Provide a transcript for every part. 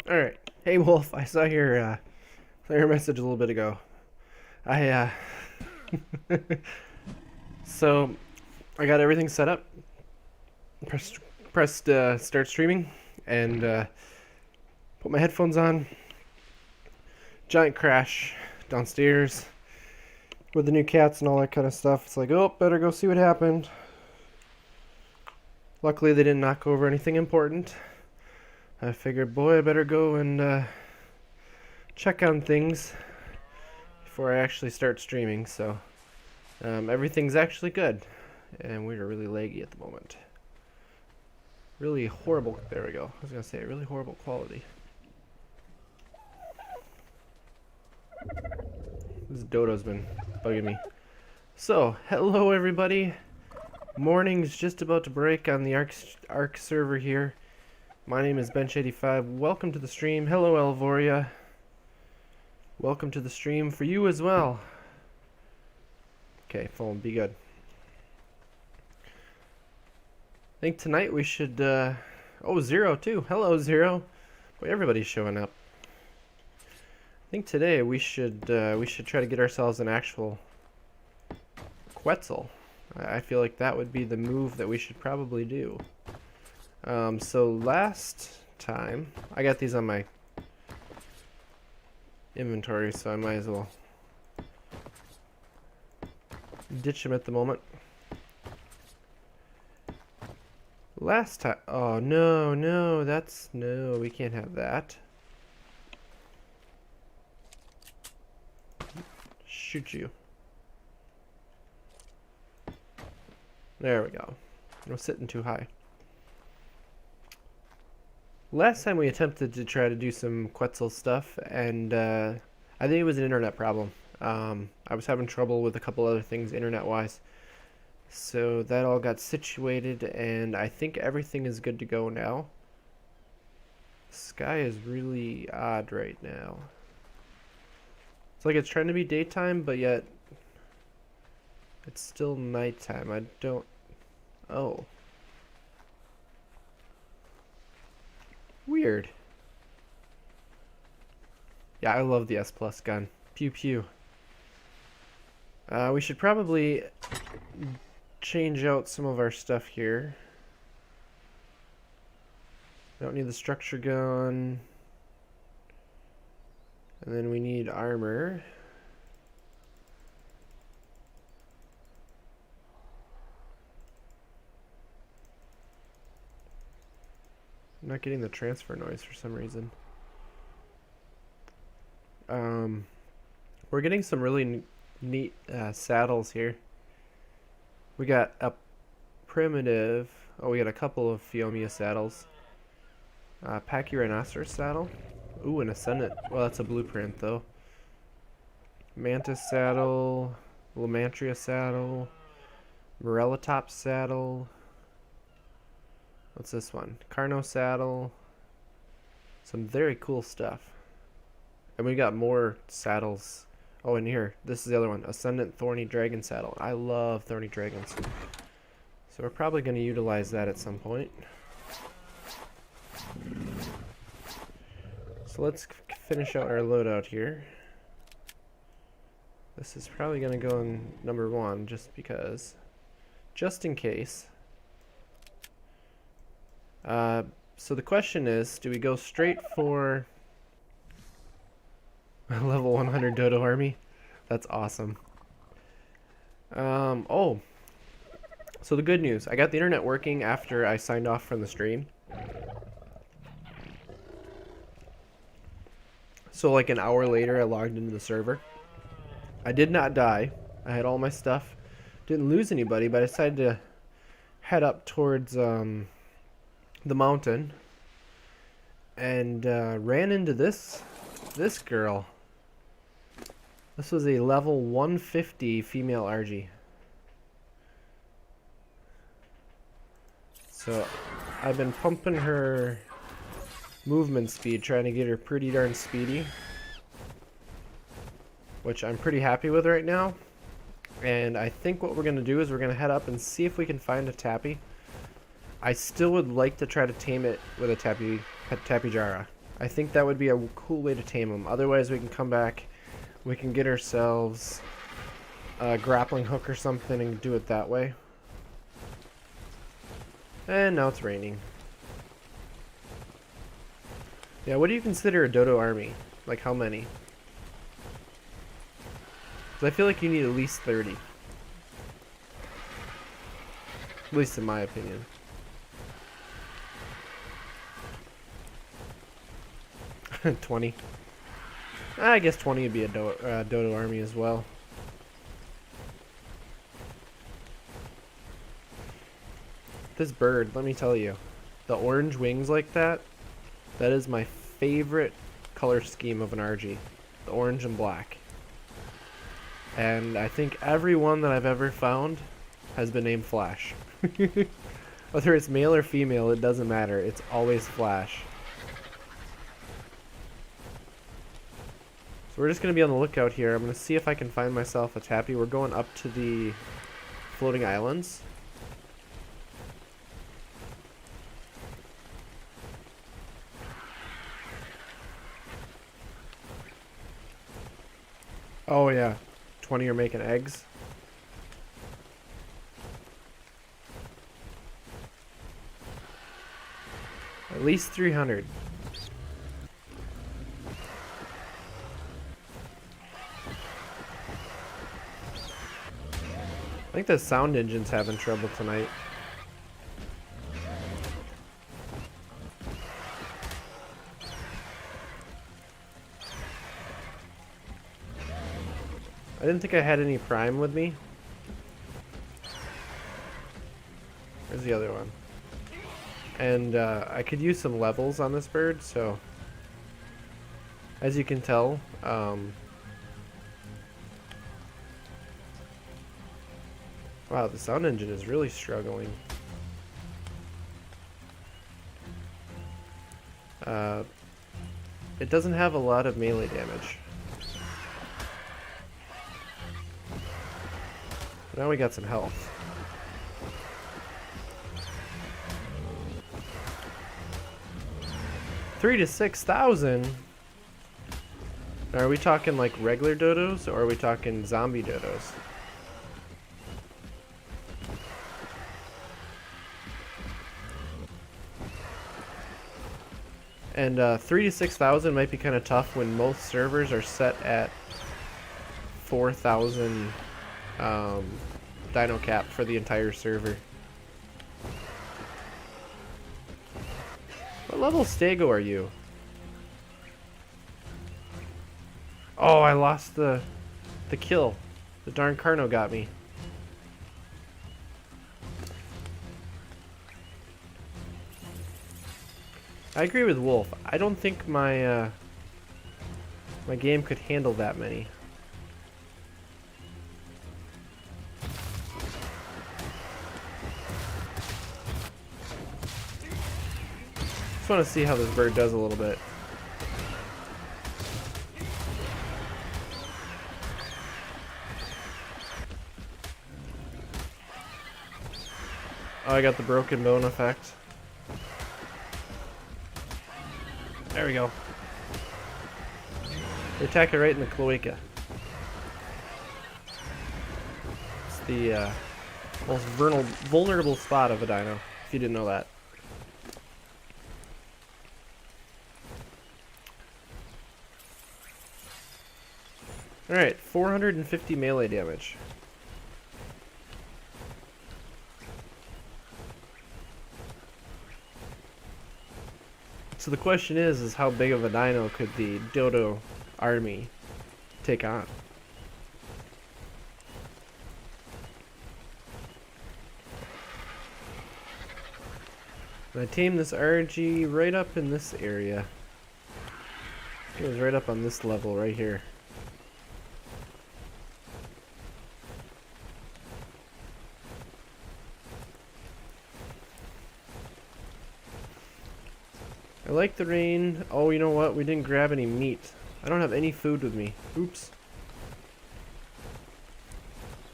All right. Hey, Wolf. I saw your message a little bit ago. I so I got everything set up. Pressed pressed start streaming, and put my headphones on. Giant crash downstairs with the new cats and all that kind of stuff. It's like, oh, better go see what happened. Luckily, they didn't knock over anything important. I figured, boy, I better go and check on things before I actually start streaming. So everything's actually good, and we're really laggy at the moment. Really horrible. There we go. I was gonna say really horrible quality. This dodo's been bugging me. So hello everybody. Morning's just about to break on the ARK server here. My name is Benchy85. Welcome to the stream. Hello Alvoria. Welcome to the stream for you as well. Okay, phone, be good. I think tonight we should, oh, Zero too. Hello, Zero. Boy, everybody's showing up. I think today we should try to get ourselves an actual Quetzal. I feel like that would be the move that we should probably do. So last time, I got these on my inventory, so I might as well ditch them at the moment. Last time, oh no, no, we can't have that. Shoot you. There we go. I'm sitting too high. Last time we attempted to try to do some Quetzal stuff, and I think it was an internet problem. I was having trouble with a couple other things internet-wise. So that all got situated, and I think everything is good to go now. The sky is really odd right now. It's like it's trying to be daytime, but yet it's still nighttime. I don't... Oh. Weird. Yeah, I love the S Plus gun. Pew pew. We should probably change out some of our stuff here. We don't need the structure gun. And then we need armor. I'm not getting the transfer noise for some reason. We're getting some really neat saddles here. We got a primitive. Oh, we got a couple of Fiomia saddles. Pachyrhinoceros saddle. Ooh, an Ascendant. Well, that's a blueprint though. Mantis saddle. Lamantria saddle. Morellatop saddle. What's this one? Carno saddle. Some very cool stuff. And we got more saddles. Oh, and here, this is the other one. Ascendant Thorny Dragon saddle. I love Thorny Dragons. So we're probably going to utilize that at some point. So let's finish out our loadout here. This is probably going to go in number 1 just because. Just in case. So the question is, do we go straight for a level 100 Dodo army? That's awesome. Oh. So the good news, I got the internet working after I signed off from the stream. So like an hour later, I logged into the server. I did not die. I had all my stuff. Didn't lose anybody, but I decided to head up towards the mountain and ran into this girl. This was a level 150 female RG. So I've been pumping her movement speed, trying to get her pretty darn speedy, which I'm pretty happy with right now. And I think what we're going to do is we're going to head up and see if we can find a tappy. I still would like to try to tame it with a tappy jara. I think that would be a cool way to tame them. Otherwise, we can come back, we can get ourselves a grappling hook or something and do it that way. And now it's raining. Yeah, what do you consider a dodo army? Like how many? 'Cause I feel like you need at least 30. At least in my opinion. $20. I guess 20 would be a dodo army as well. This bird, let me tell you, the orange wings like that, that is my favorite color scheme of an RG. The orange and black. And I think every one that I've ever found has been named Flash. Whether it's male or female, it doesn't matter. It's always Flash. So we're just going to be on the lookout here. I'm going to see if I can find myself a tappy. We're going up to the floating islands. Oh yeah, 20 are making eggs. At least 300. I think the sound engine's having trouble tonight. I didn't think I had any prime with me. Where's the other one? And I could use some levels on this bird, so as you can tell, wow, the sound engine is really struggling. It doesn't have a lot of melee damage. Now we got some health. $3,000 to $6,000. Are we talking like regular dodos, or are we talking zombie dodos? And $3,000 to $6,000 might be kind of tough when most servers are set at 4,000 dino cap for the entire server. What level Stego are you? Oh, I lost the kill. The darn Carno got me. I agree with Wolf. I don't think my my game could handle that many. Just want to see how this bird does a little bit. Oh, I got the broken bone effect. There we go. We attack it right in the cloaca. It's the most vulnerable spot of a dino, if you didn't know that. Alright, 450 melee damage. So the question is how big of a dino could the dodo army take on? And I tamed this RG right up in this area. It was right up on this level right here. I like the rain. Oh, you know what? We didn't grab any meat. I don't have any food with me. Oops.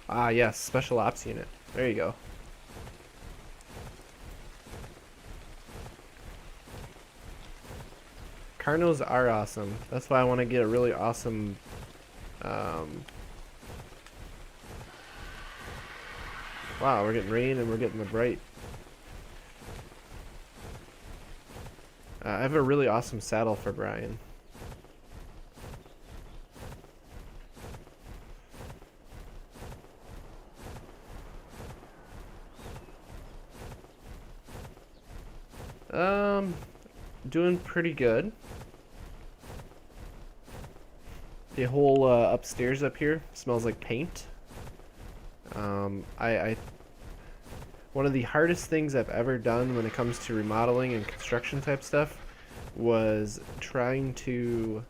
Ah, yes. Special ops unit. There you go. Carnos are awesome. That's why I want to get a really awesome um, wow, we're getting rain and we're getting the bright. I have a really awesome saddle for Brian. Doing pretty good. The whole upstairs up here smells like paint. I one of the hardest things I've ever done when it comes to remodeling and construction type stuff was trying to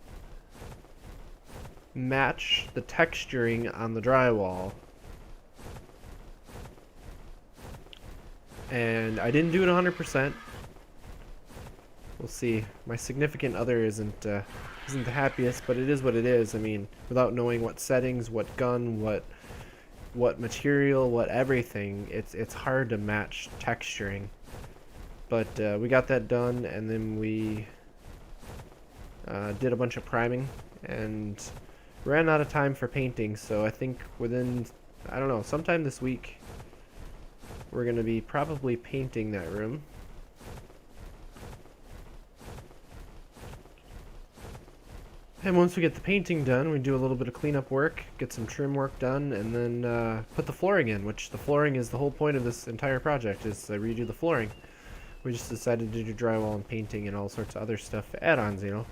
match the texturing on the drywall. And I didn't do it 100%. We'll see. My significant other isn't the happiest, but it is what it is. I mean, without knowing what settings, what gun, what material, what everything, it's hard to match texturing. But we got that done, and then we did a bunch of priming and ran out of time for painting. So I think within, I don't know, sometime this week we're gonna be probably painting that room. And once we get the painting done, we do a little bit of cleanup work, get some trim work done, and then put the flooring in, which the flooring is the whole point of this entire project, is to redo the flooring. We just decided to do drywall and painting and all sorts of other stuff, add-ons, you know.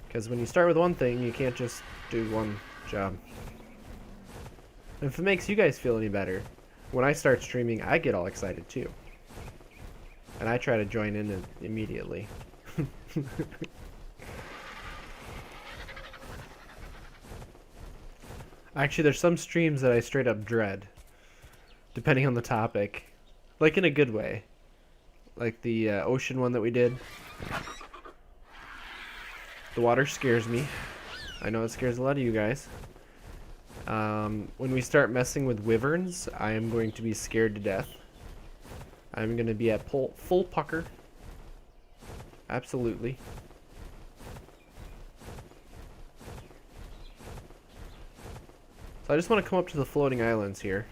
Because when you start with one thing, you can't just do one job. And if it makes you guys feel any better, when I start streaming, I get all excited too. And I try to join in immediately. Actually, there's some streams that I straight up dread, depending on the topic. Like in a good way. Like the ocean one that we did. The water scares me. I know it scares a lot of you guys. When we start messing with wyverns, I am going to be scared to death. I'm going to be at full pucker. Absolutely. So I just want to come up to the floating islands here.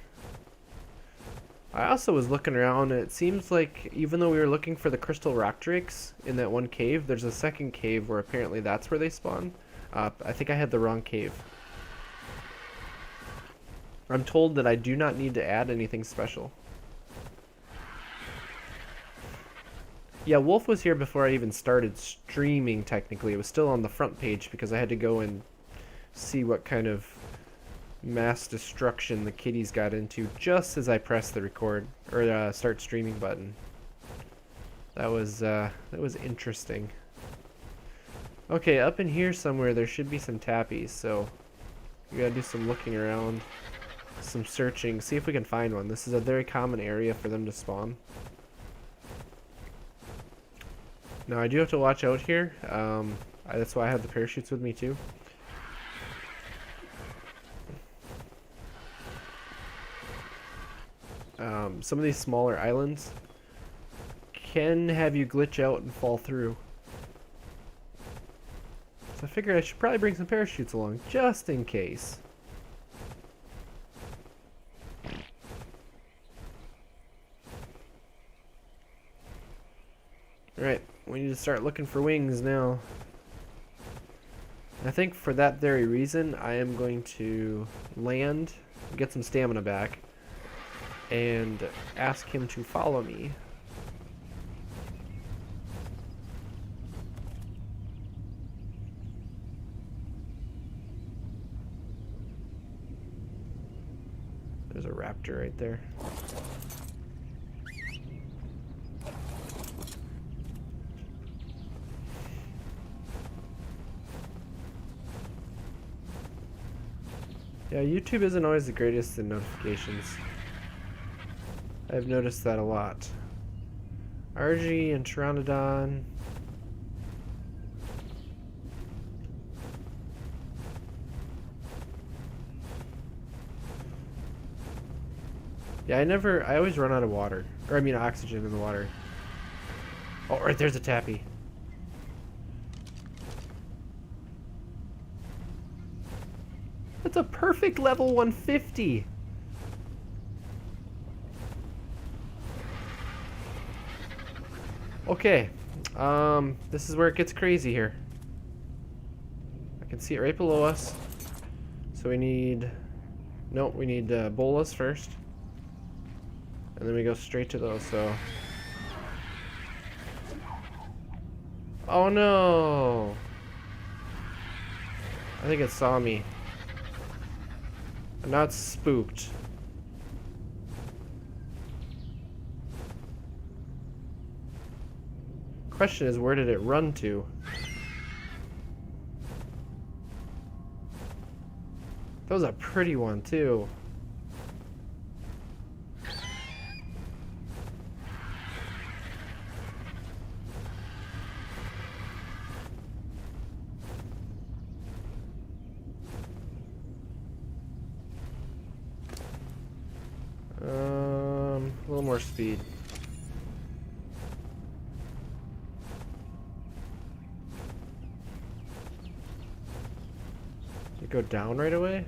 I also was looking around, and it seems like even though we were looking for the crystal rock drakes in that one cave, there's a second cave where apparently that's where they spawn. I think I had the wrong cave. I'm told that I do not need to add anything special. Yeah, Wolf was here before I even started streaming, technically. It was still on the front page because I had to go and see what kind of mass destruction the kitties got into just as I pressed the record or start streaming button. That was interesting. Okay, up in here somewhere there should be some tappies, so we gotta do some looking around, some searching, see if we can find one. This is a very common area for them to spawn. Now I do have to watch out here. That's why I have the parachutes with me too. Some of these smaller islands can have you glitch out and fall through. So I figured I should probably bring some parachutes along, just in case. Alright, we need to start looking for wings now. I think for that very reason, I am going to land, get some stamina back, and ask him to follow me. There's a raptor right there. Yeah, YouTube isn't always the greatest in notifications. I've noticed that a lot. RG and Pteranodon. Yeah, I always run out of water. Or I mean oxygen in the water. Oh, right there's a tappy. That's a perfect level 150. Okay. This is where it gets crazy here. I can see it right below us. So we need... Nope, we need bolas first. And then we go straight to those, so... Oh no! I think it saw me. I'm not spooked. Question is, where did it run to? That was a pretty one, too. A little more speed. Did it go down right away?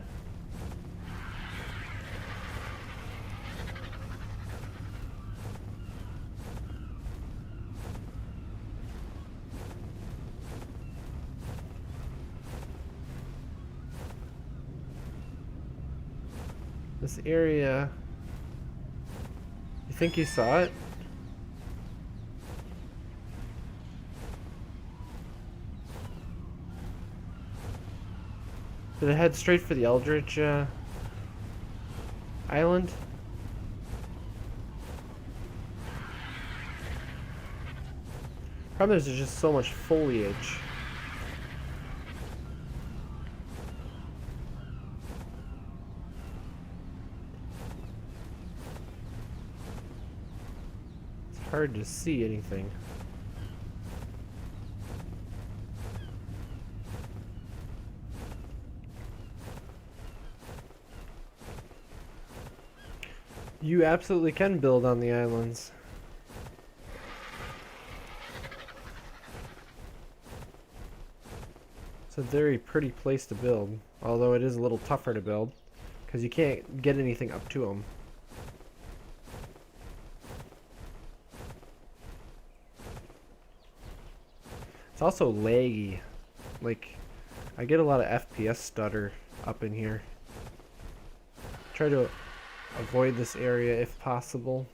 This area... You think you saw it? Did it head straight for the Eldritch Island? Problem is there's just so much foliage. It's hard to see anything. You absolutely can build on the islands. It's a very pretty place to build, although it is a little tougher to build, because you can't get anything up to them. It's also laggy. Like, I get a lot of FPS stutter up in here. Try to avoid this area if possible.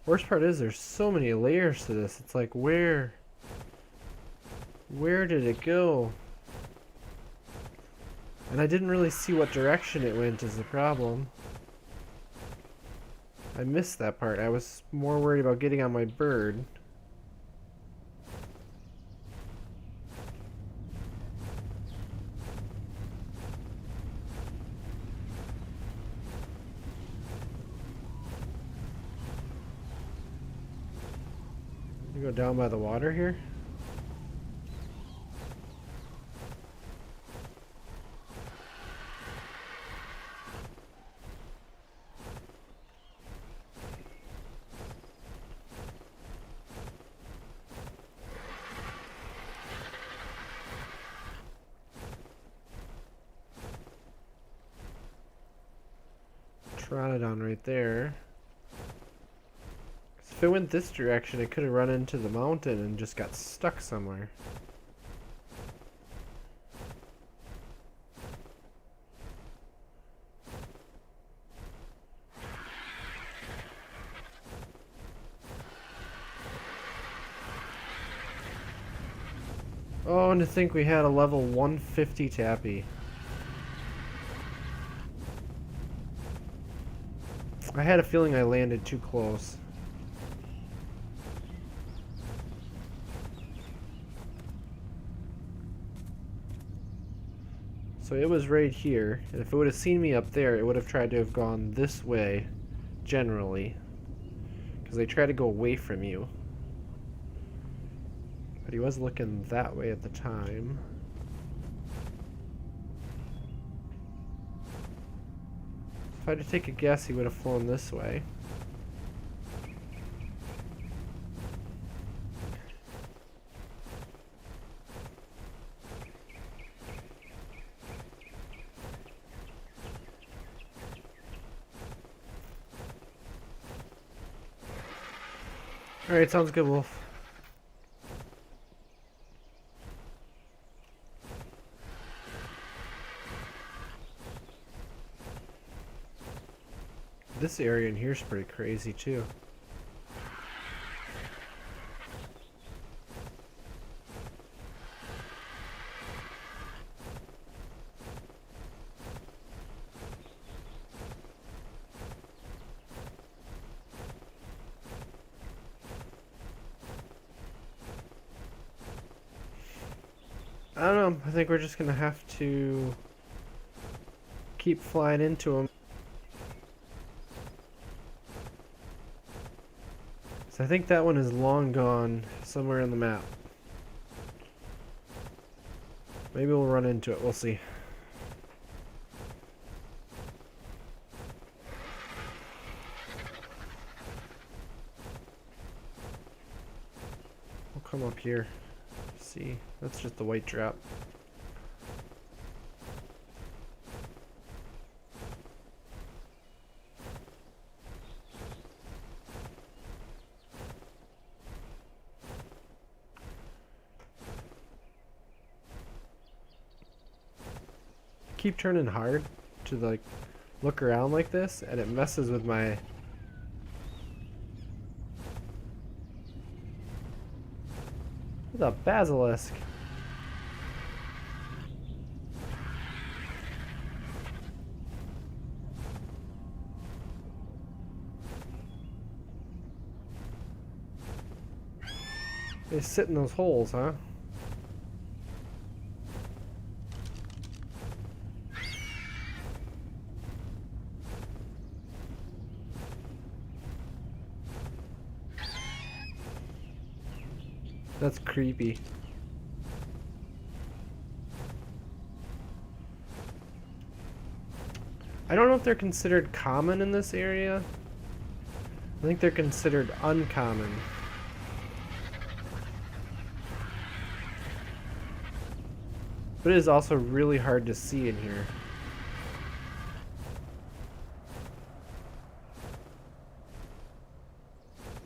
Worst part is there's so many layers to this. It's like, where did it go? And I didn't really see what direction it went is the problem. I missed that part. I was more worried about getting on my bird. You go down by the water here? Troodon right there. If it went this direction, it could have run into the mountain and just got stuck somewhere. Oh, and to think we had a level 150 tappy. I had a feeling I landed too close. So it was right here, and if it would have seen me up there, it would have tried to have gone this way, generally. because they try to go away from you. But he was looking that way at the time. If I had to take a guess, he would have flown this way. Alright, sounds good, Wolf. This area in here is pretty crazy, too. I don't know. I think we're just gonna have to keep flying into them. So I think that one is long gone somewhere on the map. Maybe we'll run into it. We'll see. We'll come up here. See, that's just the white drop. Keep turning hard to like look around like this, and it messes with my the basilisk. They sit in those holes, huh? That's creepy. I don't know if they're considered common in this area. I think they're considered uncommon. But it is also really hard to see in here.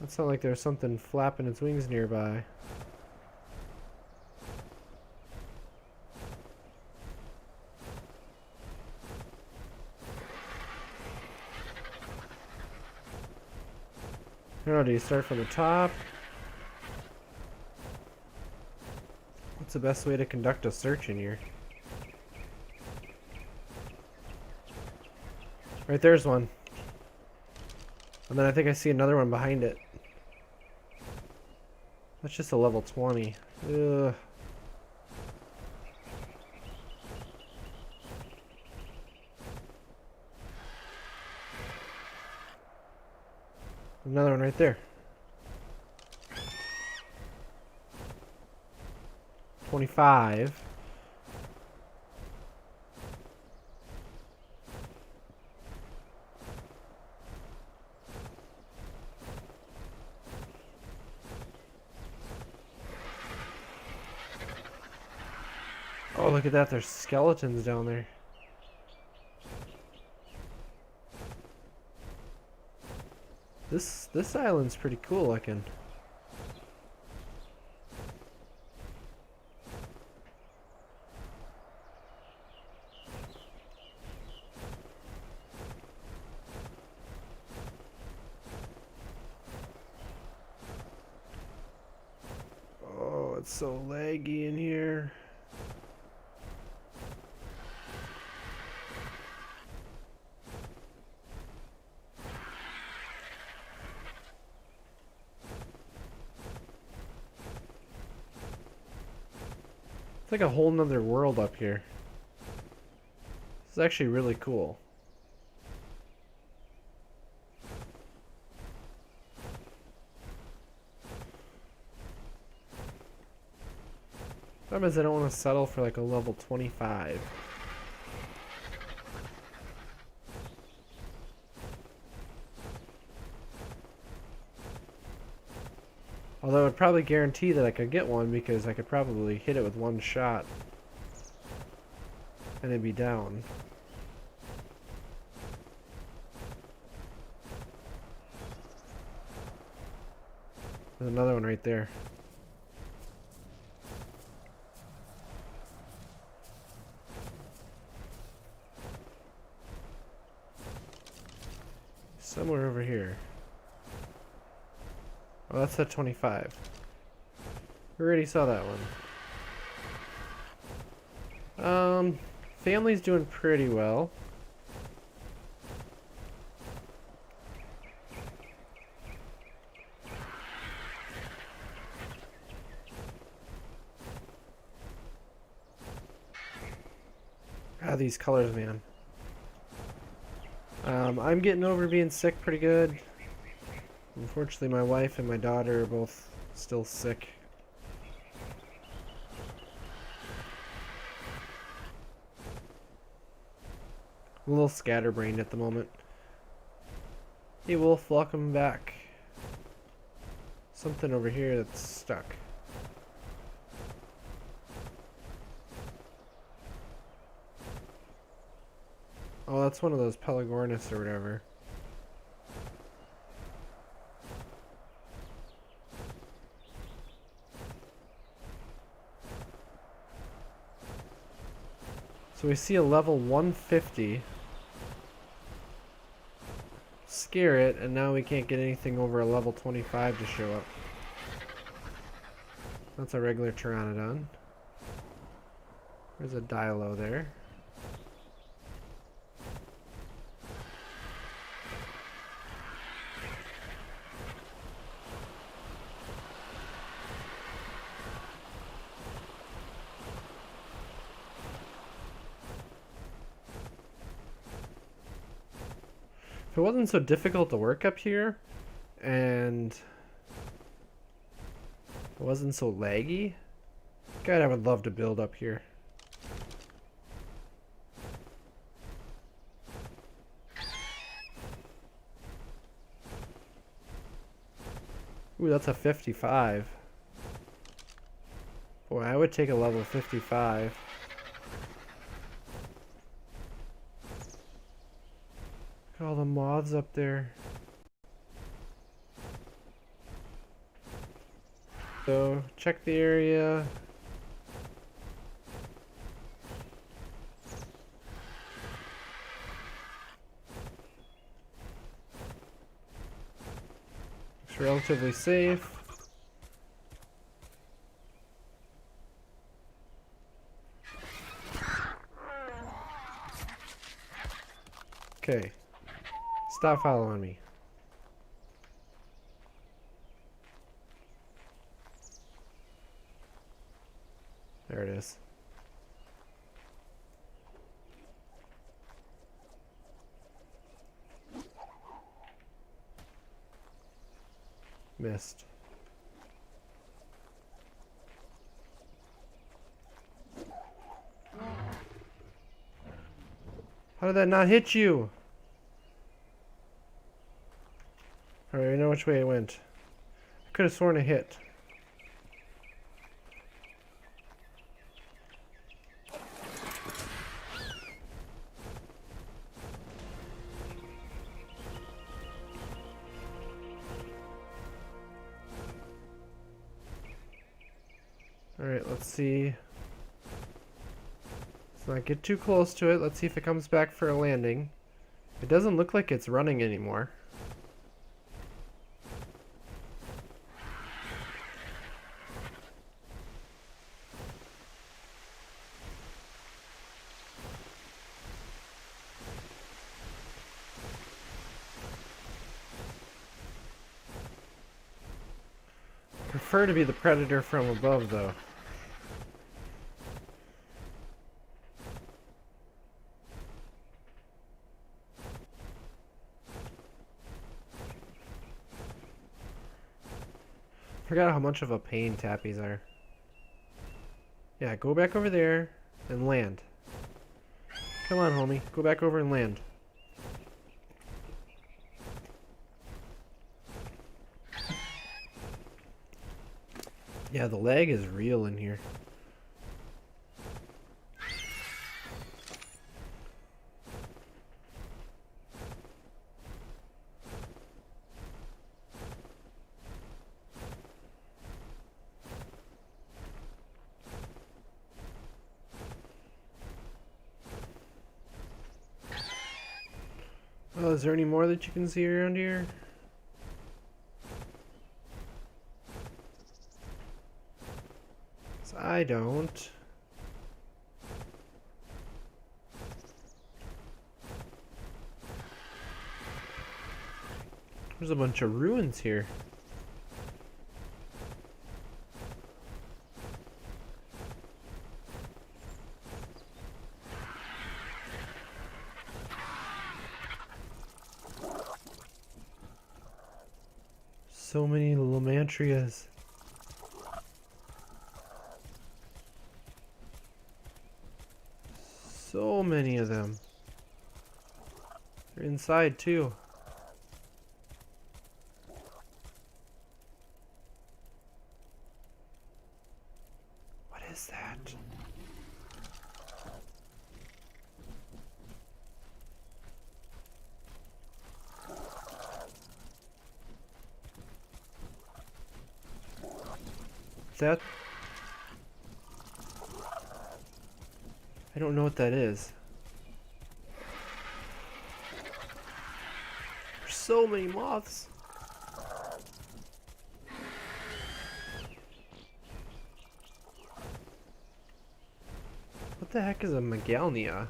That sounds like there's something flapping its wings nearby. I don't know, do you start from the top? What's the best way to conduct a search in here? Right there's one. And then I think I see another one behind it. That's just a level 20. Ugh. Another one right there. 25. Oh, look at that. There's skeletons down there. This island's pretty cool looking. Oh, it's so laggy in here. It's like a whole nother world up here. This is actually really cool. Problem is I don't want to settle for like a level 25. Although it would probably guarantee that I could get one because I could probably hit it with one shot and it'd be down. There's another one right there. Somewhere over here. Oh, that's at 25. We already saw that one. Family's doing pretty well. Ah, these colors, man. I'm getting over being sick pretty good. Unfortunately, my wife and my daughter are both still sick. I'm a little scatterbrained at the moment. Hey Wolf, welcome back. Something over here that's stuck. Oh, that's one of those Pelagornis or whatever. So we see a level 150. Scare it, and now we can't get anything over a level 25 to show up. That's a regular Pteranodon. There's a Dilo there. If it wasn't so difficult to work up here, and it wasn't so laggy, God, I would love to build up here. Ooh, that's a 55. Boy, I would take a level 55. Look at all the moths up there. So, check the area. Looks relatively safe. Okay. Stop following me. There it is. Missed. How did that not hit you? Alright, I know which way it went. I could have sworn it hit. Alright, let's see. Let's not get too close to it. Let's see if it comes back for a landing. It doesn't look like it's running anymore. Prefer to be the predator from above, though. Forgot how much of a pain tappies are. Yeah, go back over there and land. Come on, homie. Go back over and land. Yeah, the lag is real in here. Oh, is there any more that you can see around here? 'Cause I don't. There's a bunch of ruins here. So many Lamantrias. So many of them. They're inside too. What is that? Is that? I don't know what that is. There's so many moths. What the heck is a Megalnia?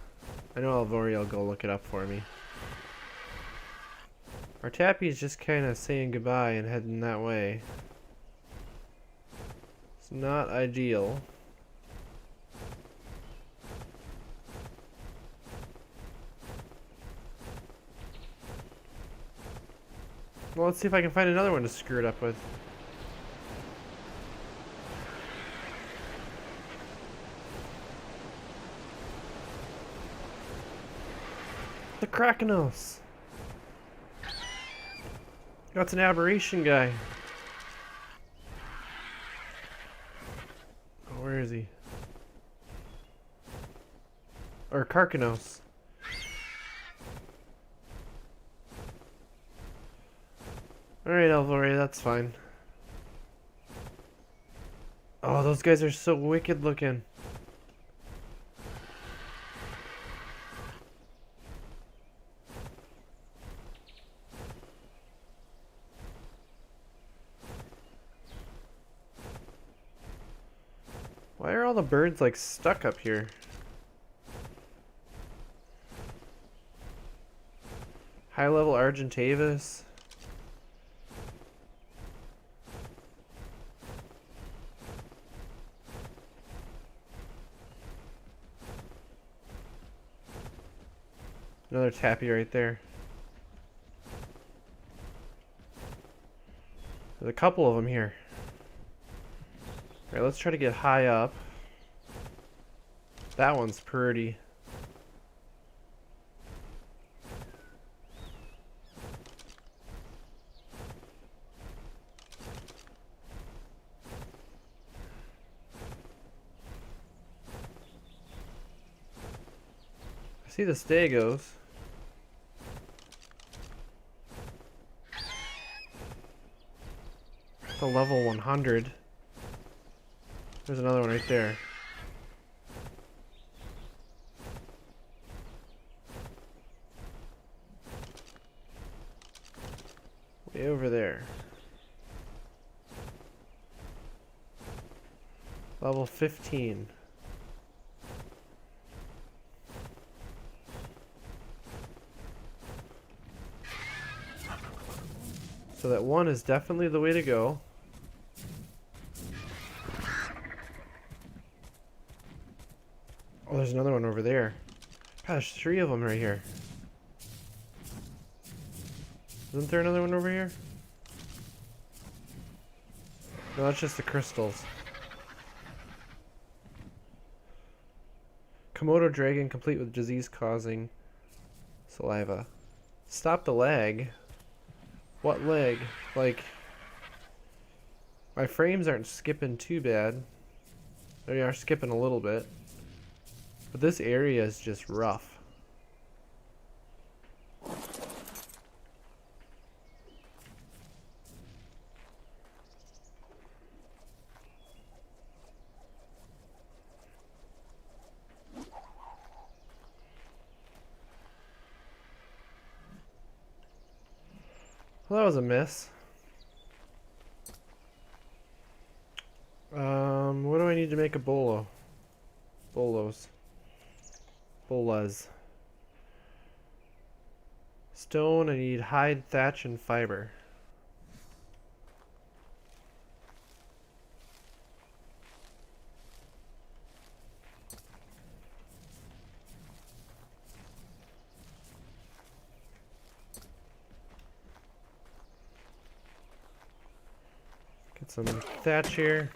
I know Alvori will go look it up for me. Our Tappy's just kind of saying goodbye and heading that way. It's not ideal. Well, let's see if I can find another one to screw it up with. The Krakenos! That's an aberration guy. Oh, where is he? Or Karkanos. Alright, Alvori, that's fine. Oh, those guys are so wicked looking. Why are all the birds like stuck up here? High level Argentavis. Another Tappy right there. There's a couple of them here. Alright, let's try to get high up. That one's pretty. I see the Stegos. It's a level 100. There's another one right there. Way over there. Level 15. So that one is definitely the way to go. Oh, there's another one over there. God, there's 3 of them right here. Isn't there another one over here? No, that's just the crystals. Komodo dragon complete with disease-causing saliva. Stop the lag. What lag? Like, my frames aren't skipping too bad. They are skipping a little bit. But this area is just rough. Well, that was a miss. What do I need to make a bolo? Bolos. Bolas. Stone, I need hide, thatch, and fiber. Get some thatch here.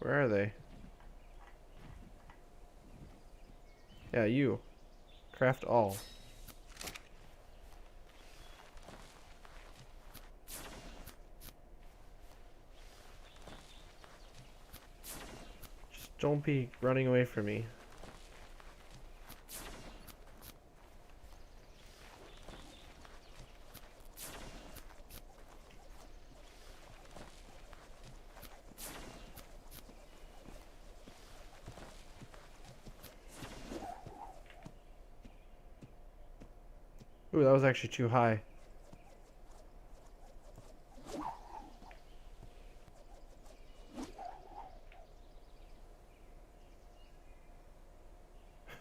Where are they? Yeah, you. Craft all. Just don't be running away from me. Ooh, that was actually too high.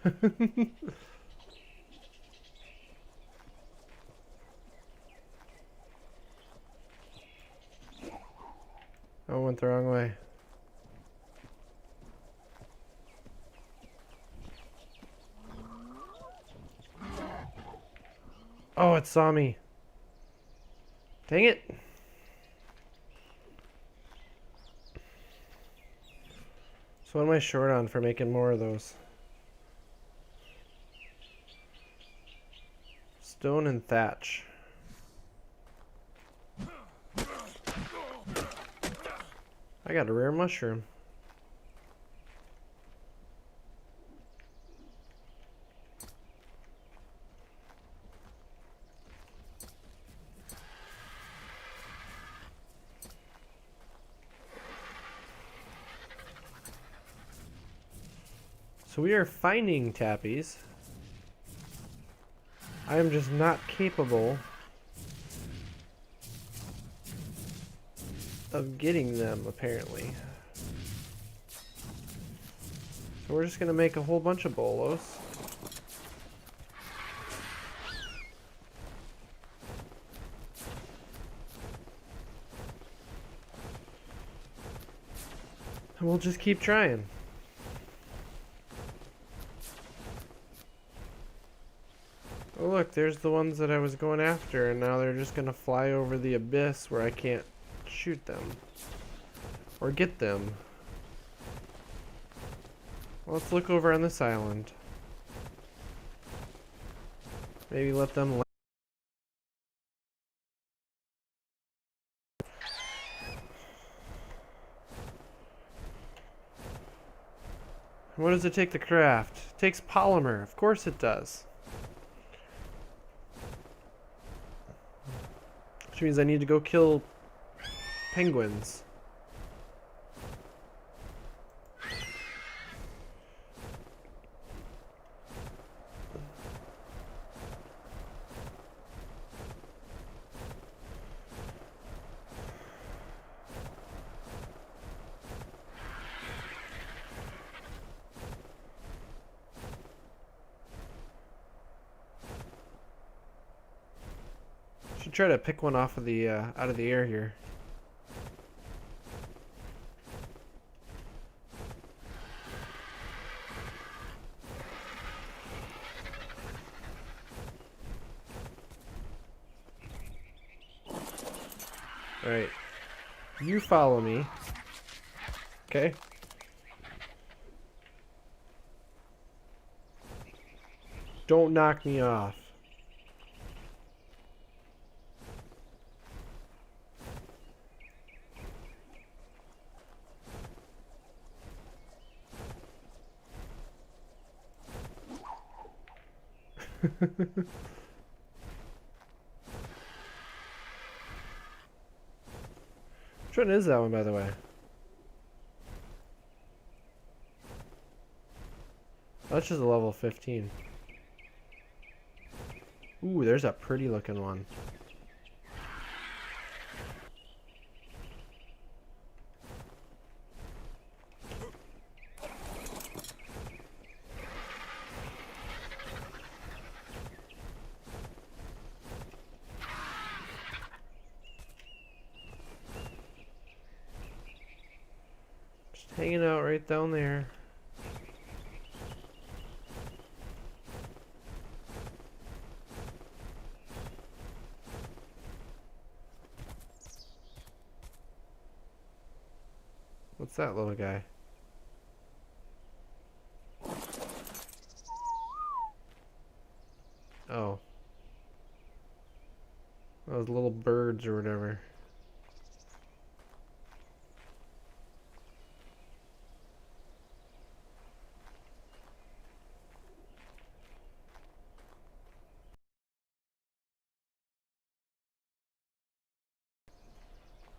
I went the wrong way. Oh, it saw me. Dang it. So what am I short on for making more of those? Stone and thatch. I got a rare mushroom. So we are finding tappies. I am just not capable of getting them, apparently. So we're just gonna make a whole bunch of bolos. And we'll just keep trying. Oh look, there's the ones that I was going after, and now they're just gonna fly over the abyss where I can't shoot them. Or get them. Well, let's look over on this island. Maybe let them land. What does it take to craft? It takes polymer. Of course it does. Which means I need to go kill penguins. Should try to pick one off of the out of the air here. All right. You follow me. Okay? Don't knock me off. Which one is that one, by the way? Oh, that's just a level 15. Ooh, there's a pretty looking one. Just hanging out right down there. What's that little guy? Oh. Those little birds or whatever.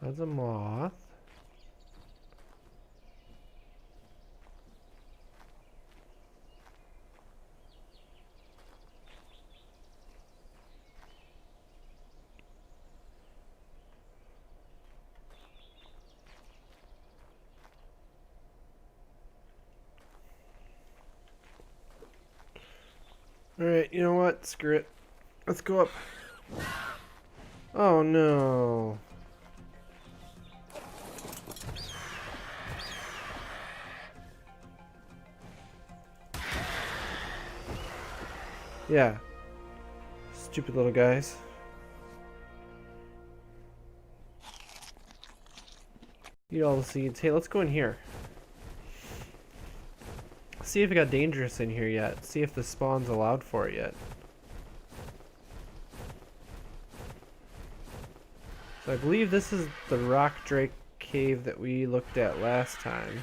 That's a moth. Alright, you know what? Screw it. Let's go up. Oh no. Yeah. Stupid little guys. Eat all the seeds. Hey, let's go in here. See if it got dangerous in here yet. See if the spawn's allowed for it yet. So I believe this is the rock drake cave that we looked at last time.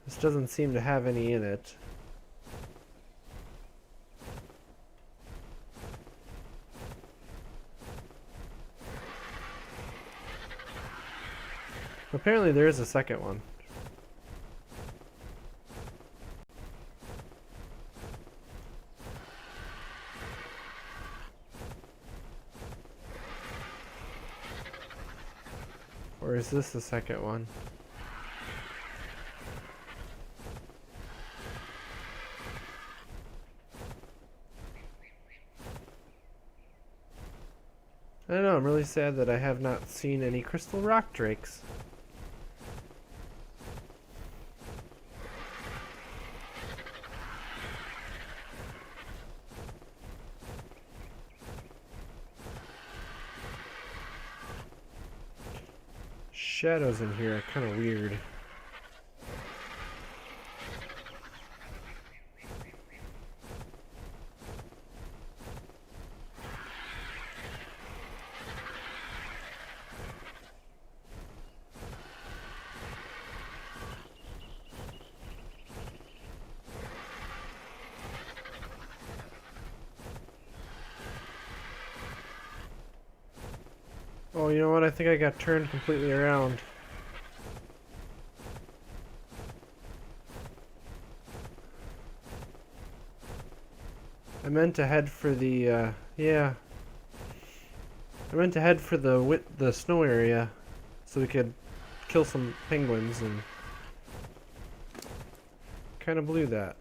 This doesn't seem to have any in it. Apparently there is a second one. Or is this the second one? I don't know, I'm really sad that I have not seen any crystal rock drakes. Shadows in here are kind of weird. Oh, you know what? I think I got turned completely around. I meant to head for the, yeah. I meant to head for the snow area so we could kill some penguins, and kind of blew that.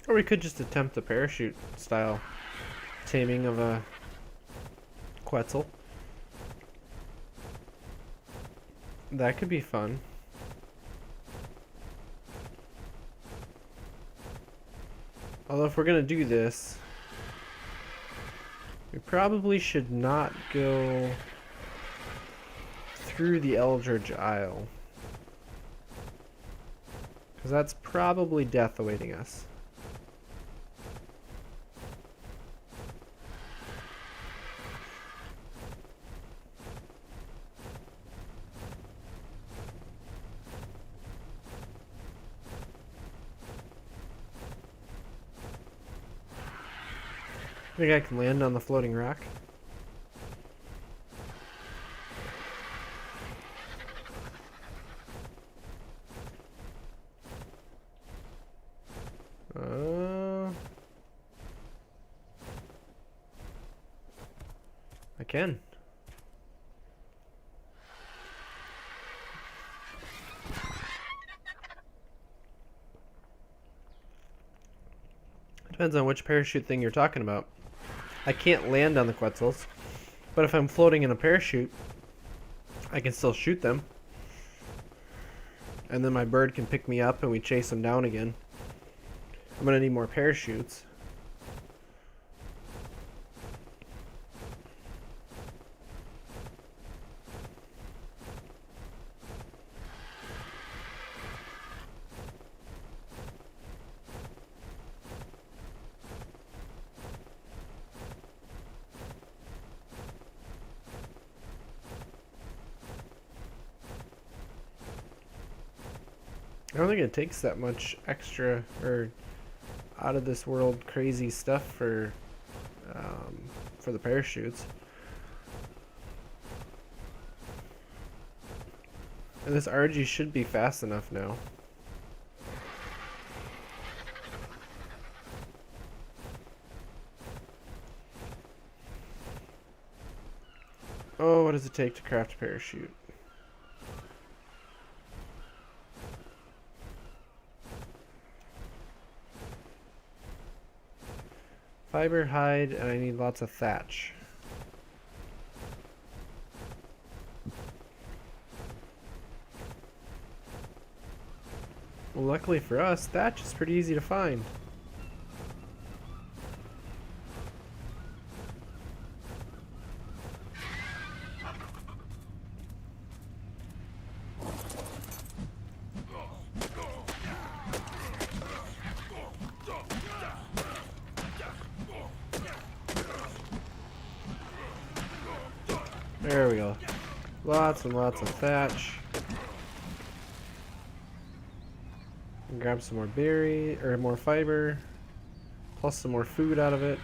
Or we could just attempt a parachute style taming of a Quetzal. That could be fun. Although if we're gonna do this, we probably should not go through the Eldritch Isle, because that's probably death awaiting us. I think I can land on the floating rock. I can. Depends on which parachute thing you're talking about. I can't land on the Quetzals, but if I'm floating in a parachute, I can still shoot them. And then my bird can pick me up and we chase them down again. I'm gonna need more parachutes. I don't think it takes that much extra or out of this world crazy stuff for the parachutes. And this RG should be fast enough now. Oh, what does it take to craft a parachute? Fiber, hide, and I need lots of thatch. Well, luckily for us, thatch is pretty easy to find. There we go. Lots and lots of thatch. And grab some more berry, or more fiber, plus some more food out of it.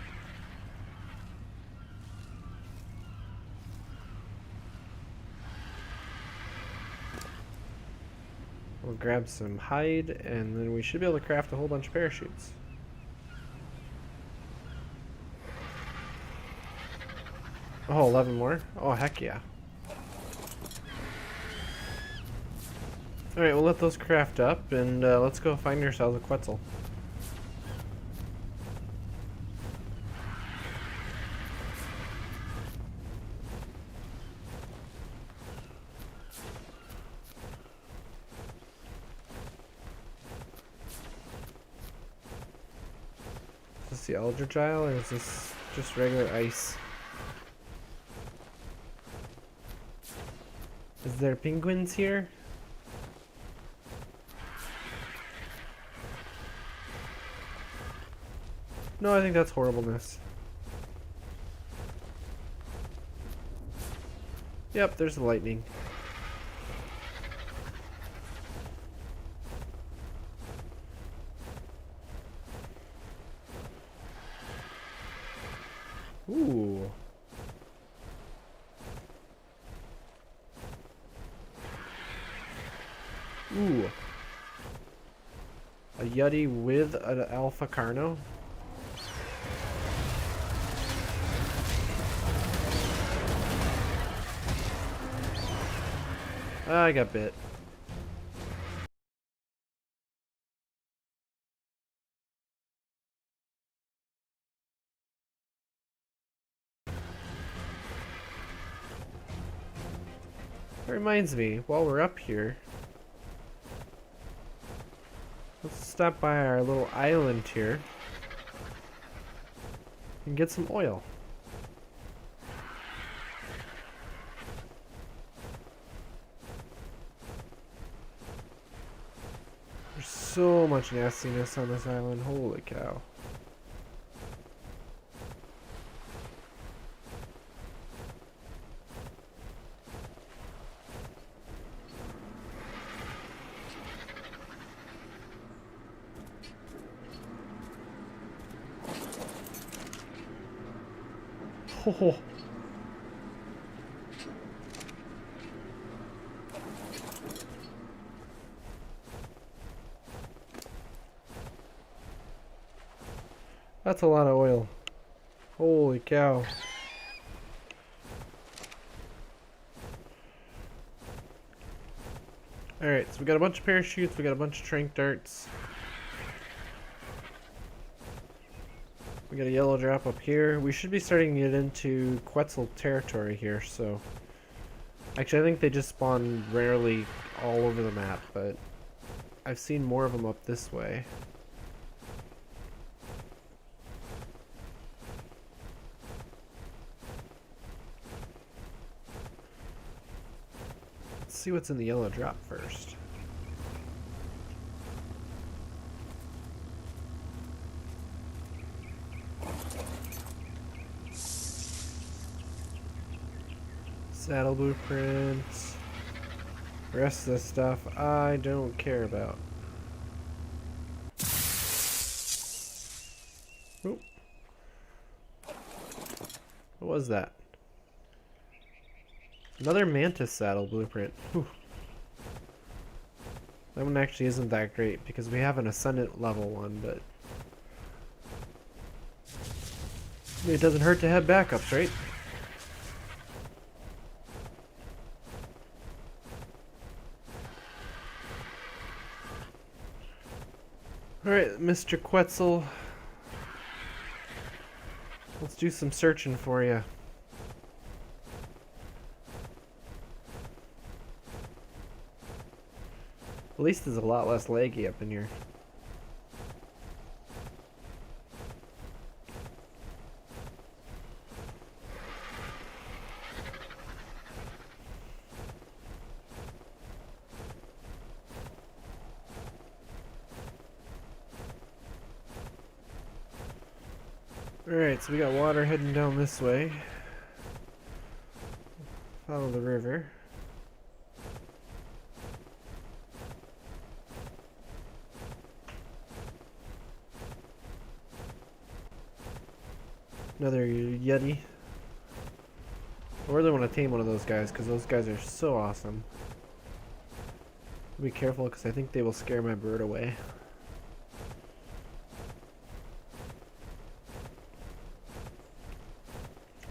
We'll grab some hide, and then we should be able to craft a whole bunch of parachutes. Oh, 11 more? Oh, heck yeah. Alright, we'll let those craft up, and let's go find ourselves a Quetzal. Is this the Eldritch Isle, or is this just regular ice? Is there penguins here? No, I think that's horribleness. Yep, there's the lightning. Ooh. Ooh. A Yeti with an Alpha Carno? I got bit. reminds me, while we're up here, let's stop by our little island here and get some oil. There's so much nastiness on this island, holy cow. Oh. That's a lot of oil. Holy cow. Alright, so we got a bunch of parachutes, we got a bunch of trank darts. We got a yellow drop up here. We should be starting to get into Quetzal territory here, so... Actually, I think they just spawn rarely all over the map, but I've seen more of them up this way. Let's see what's in the yellow drop first. Saddle blueprints. The rest of this stuff I don't care about. Oop. What was that? Another mantis saddle blueprint. Whew. That one actually isn't that great because we have an ascendant level one, but it doesn't hurt to have backups, right? Alright, Mr. Quetzal. Let's do some searching for you. At least there's a lot less laggy up in here. Alright, so we got water heading down this way. Follow the river. Another Yeti. I really want to tame one of those guys because those guys are so awesome. Be careful because I think they will scare my bird away.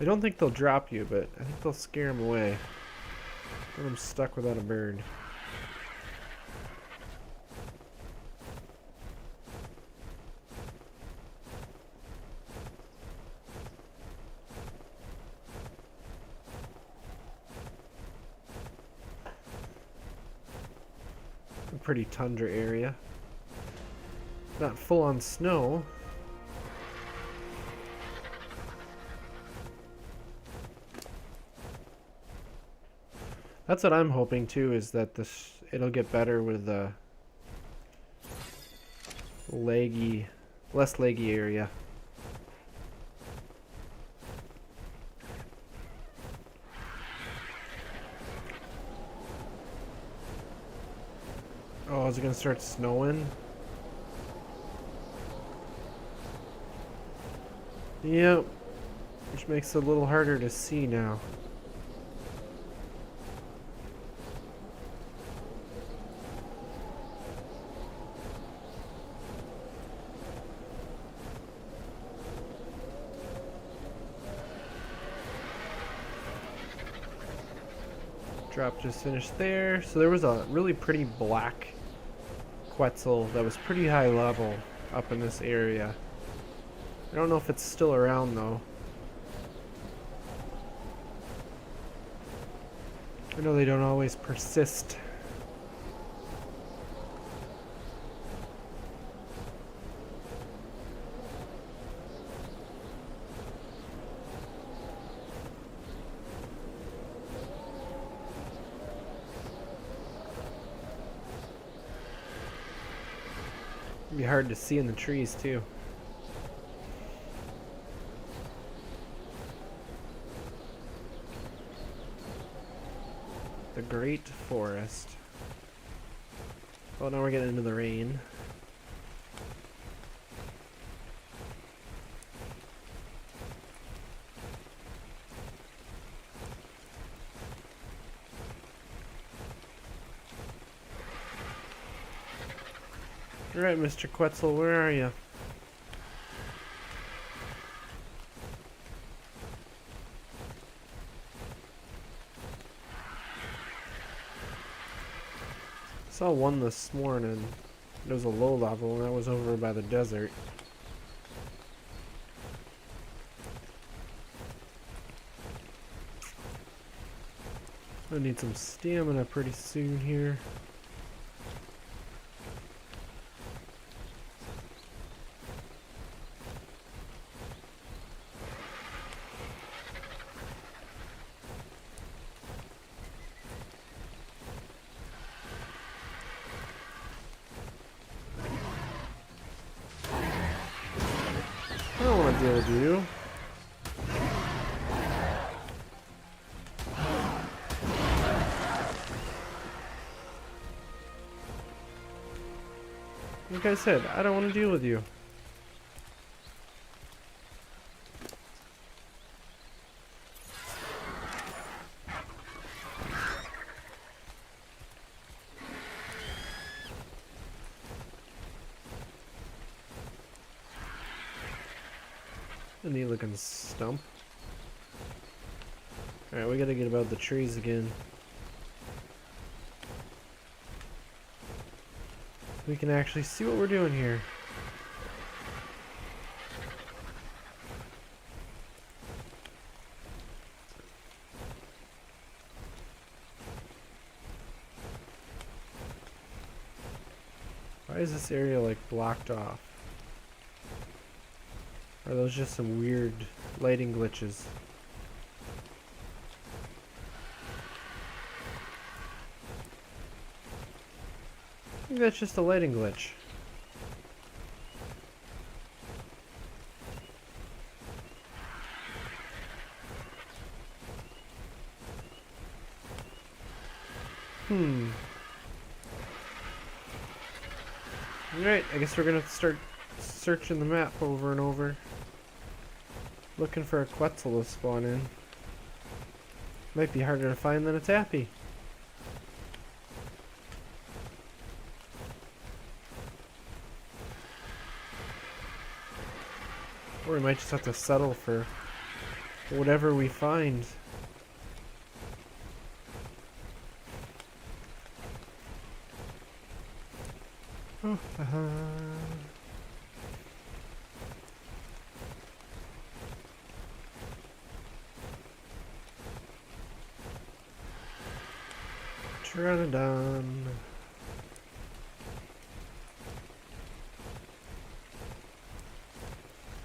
I don't think they'll drop you, but I think they'll scare him away. Then I'm stuck without a bird. A pretty tundra area. Not full on snow. That's what I'm hoping too, is that it'll get better with the less leggy area. Oh, is it gonna start snowing? Yep, which makes it a little harder to see now. Drop just finished there. So there was a really pretty black Quetzal that was pretty high level up in this area. I don't know if it's still around though. I know they don't always persist. It'd be hard to see in the trees too. The Great Forest. Oh, now we're getting into the rain. Alright, Mr. Quetzal, where are you? Saw one this morning. It was a low level, and that was over by the desert. I need some stamina pretty soon here. I don't want to deal with you. Like I said, I don't want to deal with you. A neat looking stump. Alright, we gotta get above the trees again. We can actually see what we're doing here. Why is this area like blocked off? Are those just some weird lighting glitches? I think that's just a lighting glitch. Alright, I guess we're gonna start searching the map over and over. Looking for a Quetzal to spawn in. Might be harder to find than a tappy. Or we might just have to settle for whatever we find. Oh, Pteranodon.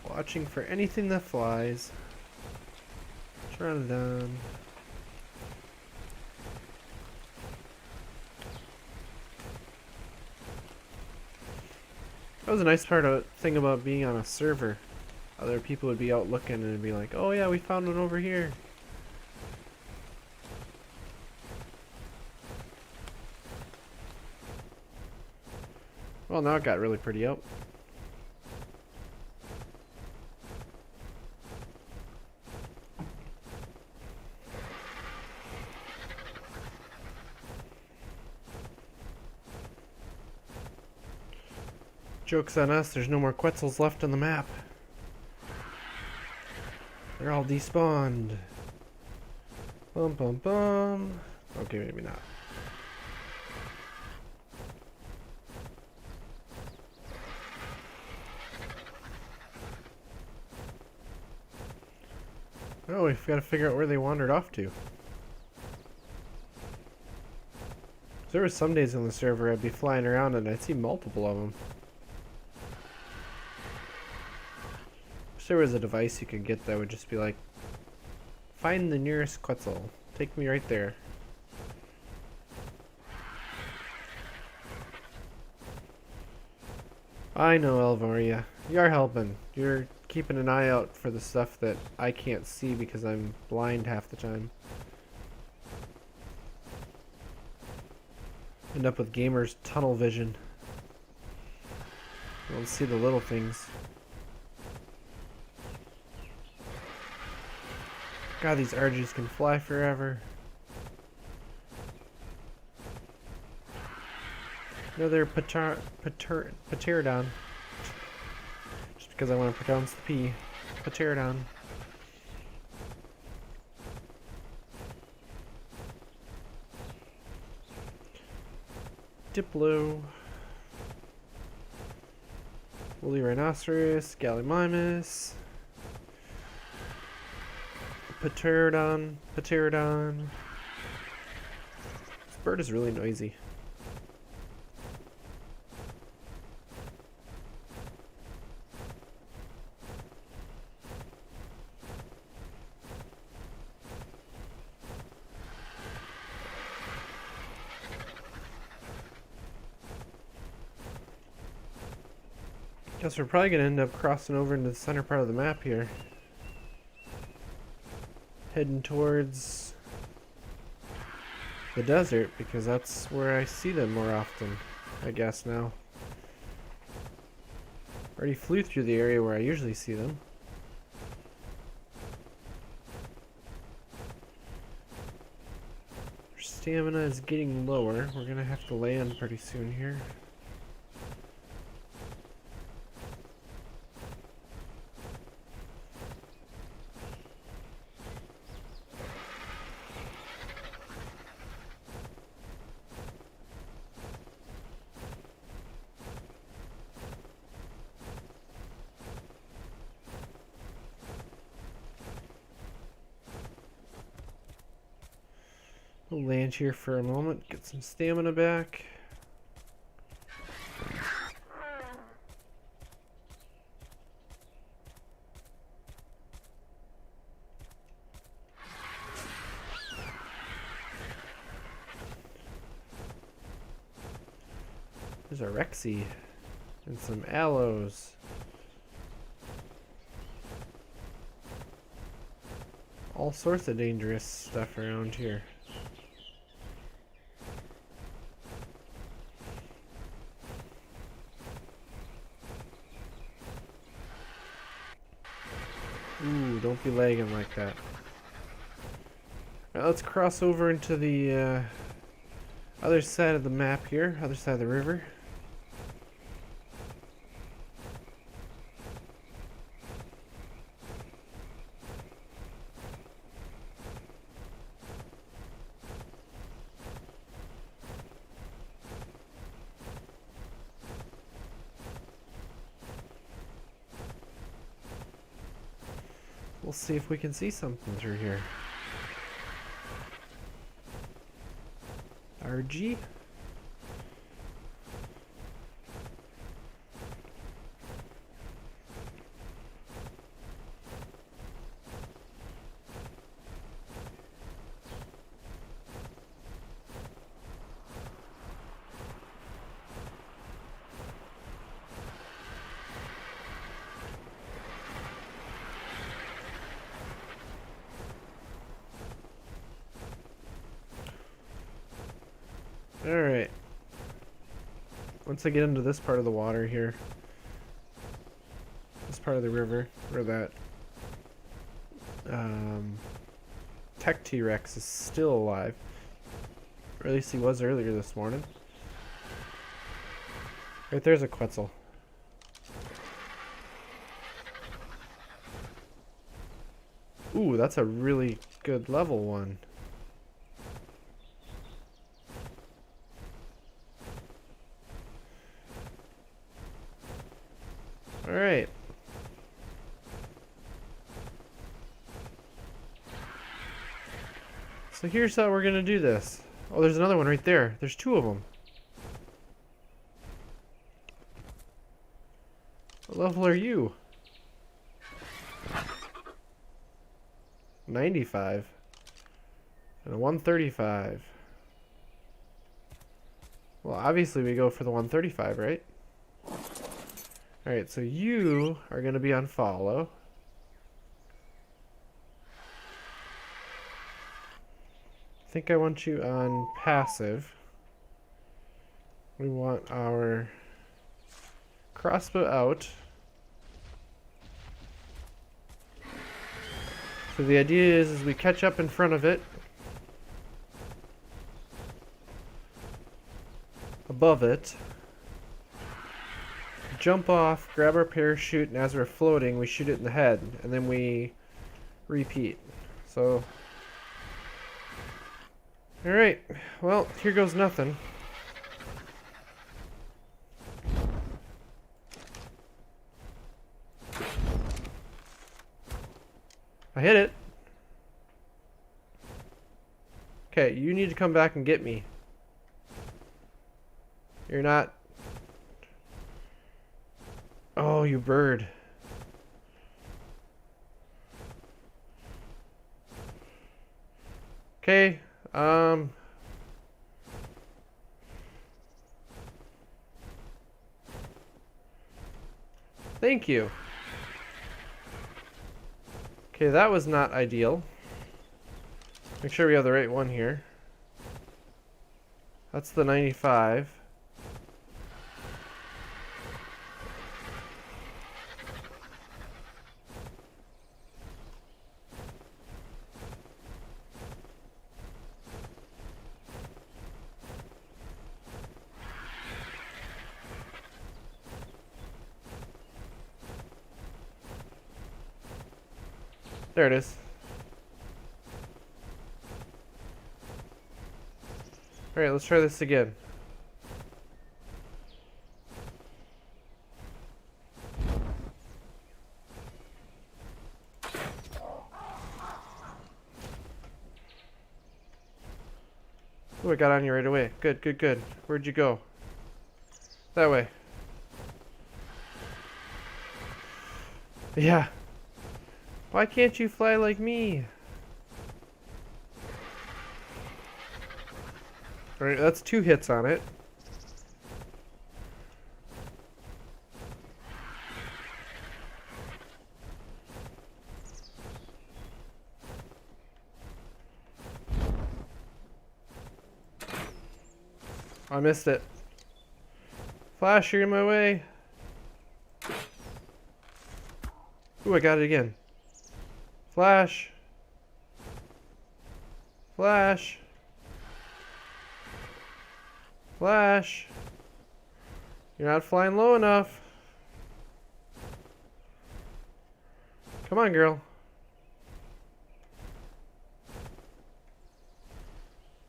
Watching for anything that flies. Pteranodon. That was a nice thing about being on a server. Other people would be out looking and be like, oh yeah, we found one over here. Well, now it got really pretty out. Joke's on us, there's no more Quetzals left on the map. They're all despawned. Bum bum bum. Okay, maybe not. Oh, we've got to figure out where they wandered off to. There were some days on the server I'd be flying around and I'd see multiple of them. Wish there was a device you could get that would just be like, find the nearest Quetzal. Take me right there. I know, Elvaria. You're helping. You're keeping an eye out for the stuff that I can't see because I'm blind half the time. End up with gamers' tunnel vision. You don't see the little things. God, these RGs can fly forever. Another Pterodon. Just because I want to pronounce the P. Pterodon. Diplo. Woolly Rhinoceros. Gallimimus. Pterodon. Pterodon. This bird is really noisy. Guess we're probably going to end up crossing over into the center part of the map here. Heading towards the desert, because that's where I see them more often, I guess now. Already flew through the area where I usually see them. Our stamina is getting lower. We're going to have to land pretty soon here. We'll land here for a moment, get some stamina back. There's a Rexy and some aloes. All sorts of dangerous stuff around here. Ooh, don't be lagging like that. Now let's cross over into the other side of the map here, other side of the river. We'll see if we can see something through here. RG? Alright. Once I get into this part of the water here, this part of the river, where that Tech T-Rex is still alive, or at least he was earlier this morning. Right there's a Quetzal. Ooh, that's a really good level one. Alright. So here's how we're gonna do this. Oh, there's another one right there. There's two of them. What level are you? 95. And a 135. Well, obviously we go for the 135, right? Alright, so you are going to be on follow. I think I want you on passive. We want our crossbow out. So the idea is we catch up in front of it. Above it. Jump off, grab our parachute, and as we're floating, we shoot it in the head. And then we repeat. So... Alright, well, here goes nothing. I hit it. Okay, you need to come back and get me. You're not... Oh, you bird. Okay, thank you. Okay, that was not ideal. Make sure we have the right one here. That's the 95. There it is. Alright, let's try this again. Oh, I got on you right away. Good, good, good. Where'd you go? That way. Yeah. Why can't you fly like me? Alright, that's 2 hits on it. I missed it. Flash, you're in my way. Ooh, I got it again. Flash. Flash. Flash. You're not flying low enough. Come on, girl.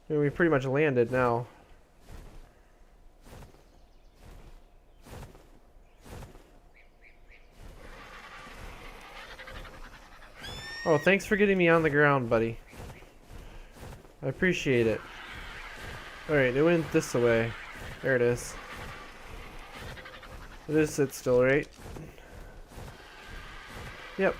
I mean, we pretty much landed now. Oh, thanks for getting me on the ground, buddy. I appreciate it. Alright, it went this way. There it is. It is sit still, right? Yep.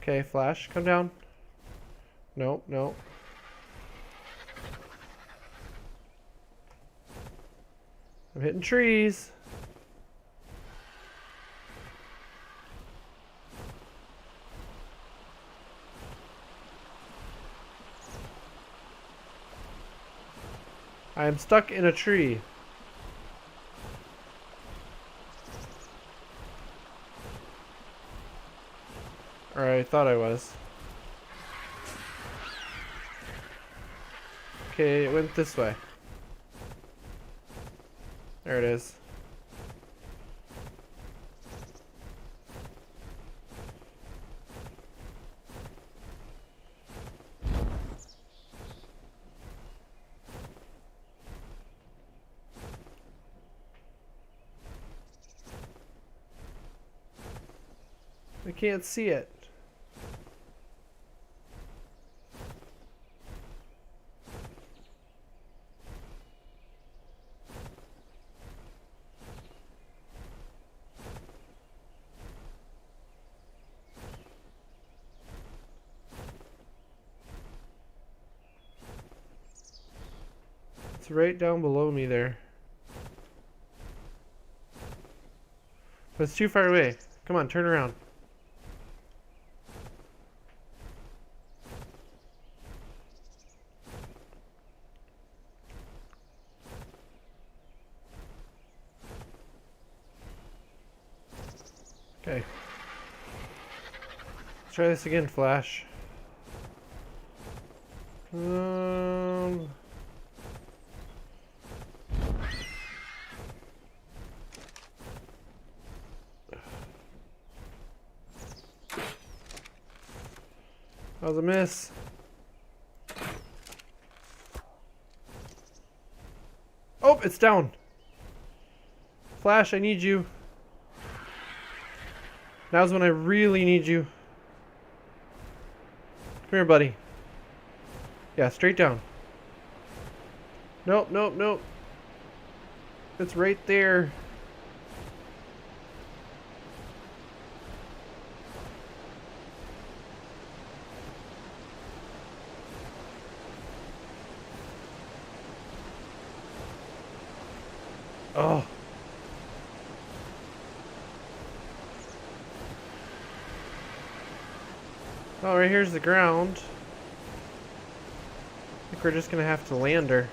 Okay, Flash, come down. No, no. I'm hitting trees. I am stuck in a tree. Or I thought I was. Okay, it went this way. There it is. I can't see it. It's right down below me there. But it's too far away. Come on, turn around. Okay. Let's try this again, Flash. That was a miss. Oh, it's down. Flash, I need you. Now's when I really need you. Come here, buddy. Yeah, straight down. Nope, nope, nope. It's right there. Oh. Oh, right here's the ground. I think we're just gonna have to land her.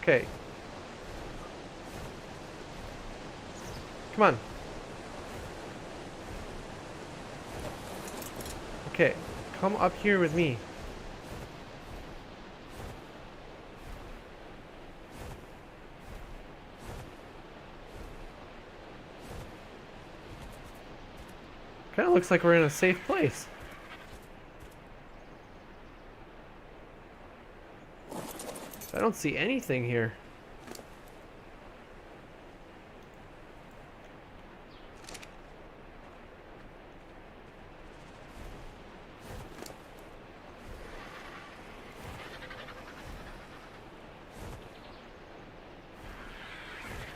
Okay. Come on. Okay. Come up here with me. Kinda looks like we're in a safe place. I don't see anything here.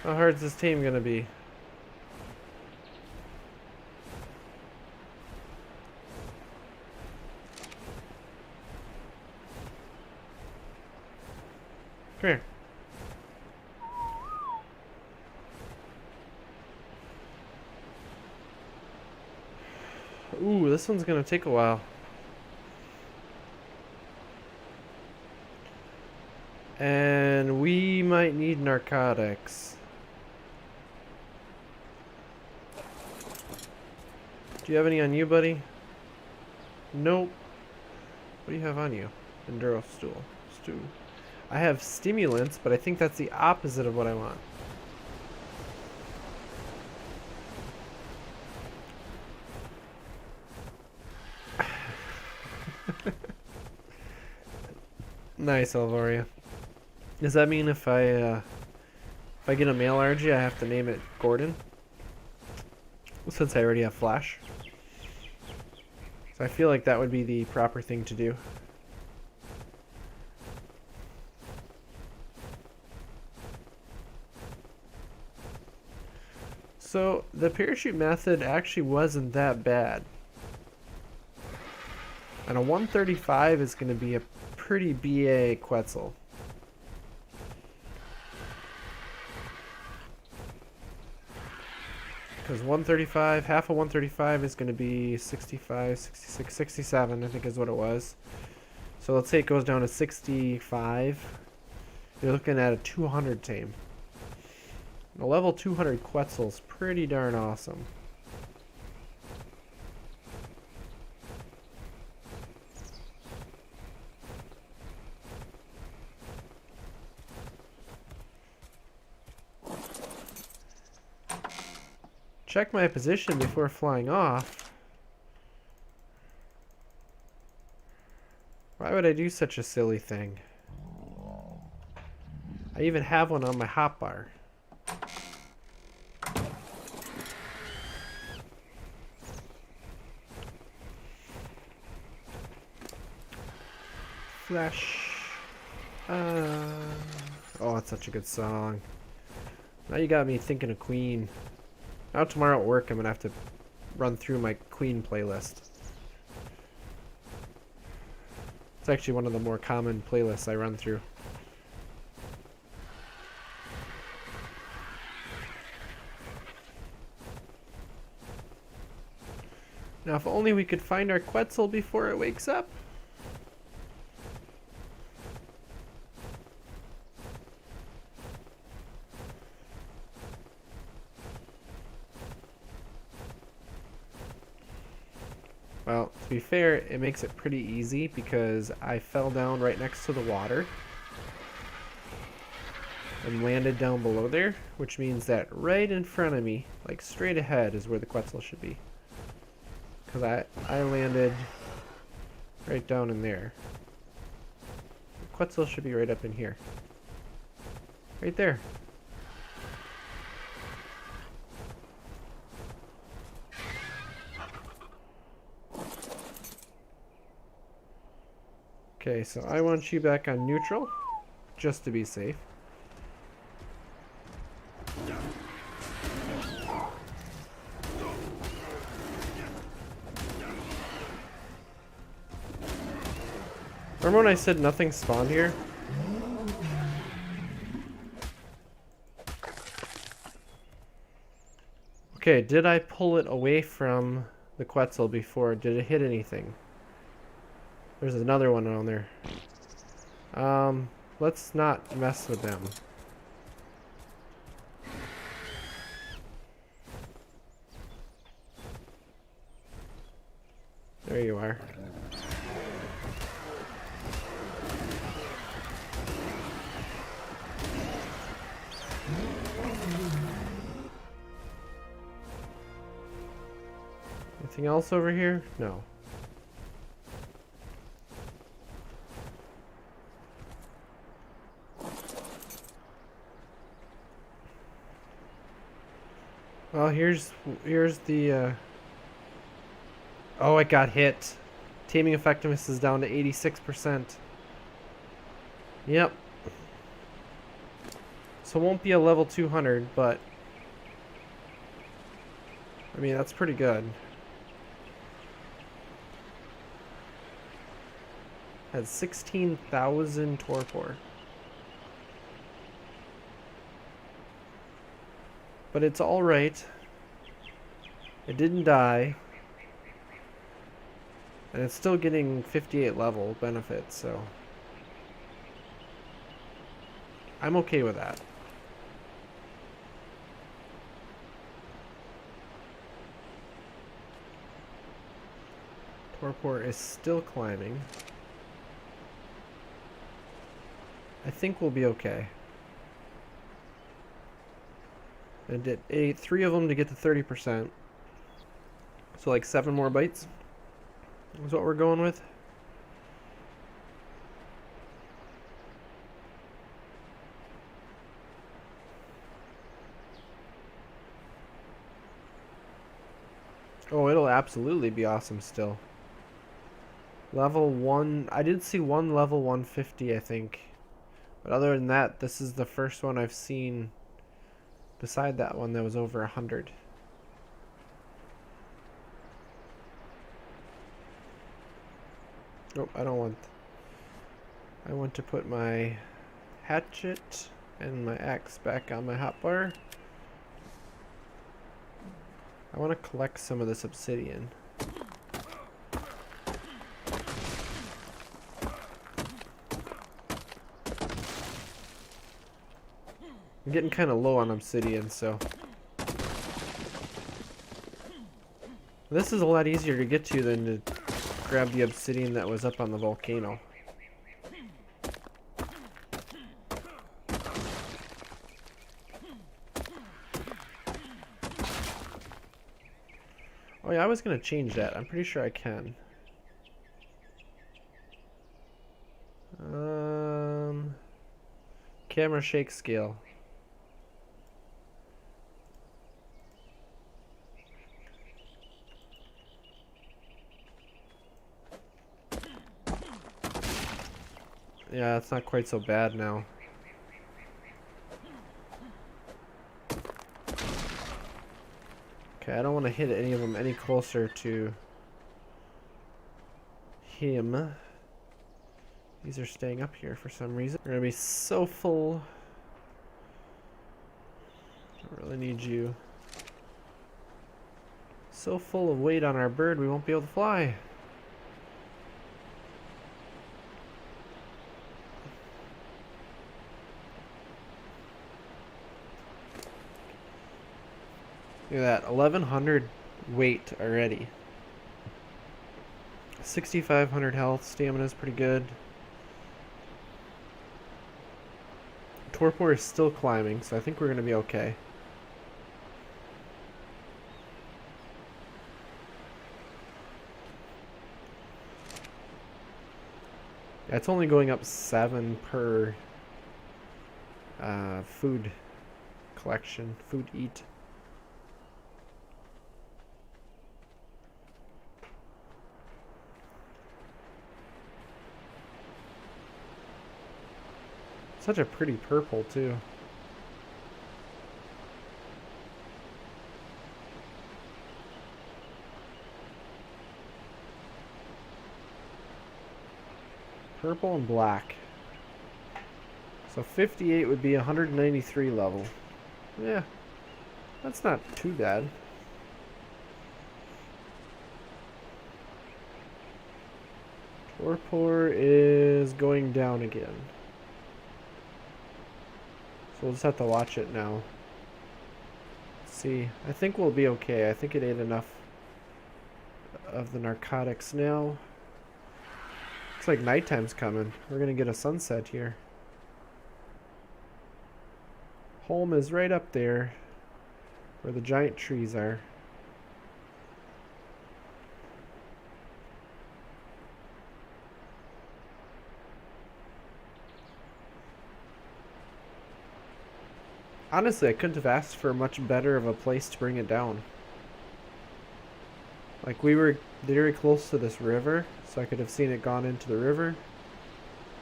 How hard is this team gonna be? Come here. Ooh, this one's gonna take a while. And we might need narcotics. Do you have any on you, buddy? Nope. What do you have on you? Enduro stool. Stew. I have stimulants, but I think that's the opposite of what I want. Nice, Alvaria. Does that mean if I get a male RG, I have to name it Gordon? Since I already have Flash. So I feel like that would be the proper thing to do. So the parachute method actually wasn't that bad. And a 135 is going to be a pretty BA Quetzal. Because 135, half of 135 is going to be 65, 66, 67, I think is what it was. So let's say it goes down to 65. You're looking at a 200 tame. A level 200 Quetzal's pretty darn awesome. Check my position before flying off. Why would I do such a silly thing? I even have one on my hotbar. Flash. Oh, it's such a good song. Now you got me thinking of Queen. Now tomorrow at work I'm gonna have to run through my Queen playlist. It's actually one of the more common playlists I run through. Now if only we could find our Quetzal before it wakes up. Well, to be fair, it makes it pretty easy because I fell down right next to the water and landed down below there, which means that right in front of me, like straight ahead, is where the Quetzal should be. Because I landed right down in there. The Quetzal should be right up in here. Right there. Okay, so I want you back on neutral, just to be safe. Remember when I said nothing spawned here? Okay, did I pull it away from the Quetzal before? Did it hit anything? There's another one on there. Let's not mess with them. There you are. Anything else over here? No. Well, here's the oh, it got hit. Taming effectiveness is down to 86%. Yep. So it won't be a level 200, but I mean, that's pretty good. Has 16,000 torpor. But it's alright. It didn't die. And it's still getting 58 level benefits, so I'm okay with that. Torpor is still climbing. I think we'll be okay. I did 3 of them to get to 30%. So like 7 more bites is what we're going with. Oh, it'll absolutely be awesome still. Level 1, I did see one level 150, I think. But other than that, this is the first one I've seen beside that one that was over 100. Nope, I don't want. I want to put my hatchet and my axe back on my hotbar. I want to collect some of this obsidian. I'm getting kind of low on obsidian, so this is a lot easier to get to than to grab the obsidian that was up on the volcano. Oh yeah, I was gonna change that. I'm pretty sure I can. camera shake scale. Yeah, it's not quite so bad now. Okay, I don't want to hit any of them any closer to him. These are staying up here for some reason. We're gonna be so full. I really need you. So full of weight on our bird, we won't be able to fly. Look at that, 1100 weight already. 6500 health, stamina is pretty good. Torpor is still climbing, so I think we're going to be okay. Yeah, it's only going up 7 per food collection, food eat. Such a pretty purple too. Purple and black. So 58 would be 193 level. Yeah, that's not too bad. Torpor is going down again. So we'll just have to watch it now. Let's see, I think we'll be okay. I think it ate enough of the narcotics now. Looks like nighttime's coming. We're gonna get a sunset here. Home is right up there where the giant trees are. Honestly, I couldn't have asked for much better of a place to bring it down. Like, we were very close to this river, so I could have seen it gone into the river.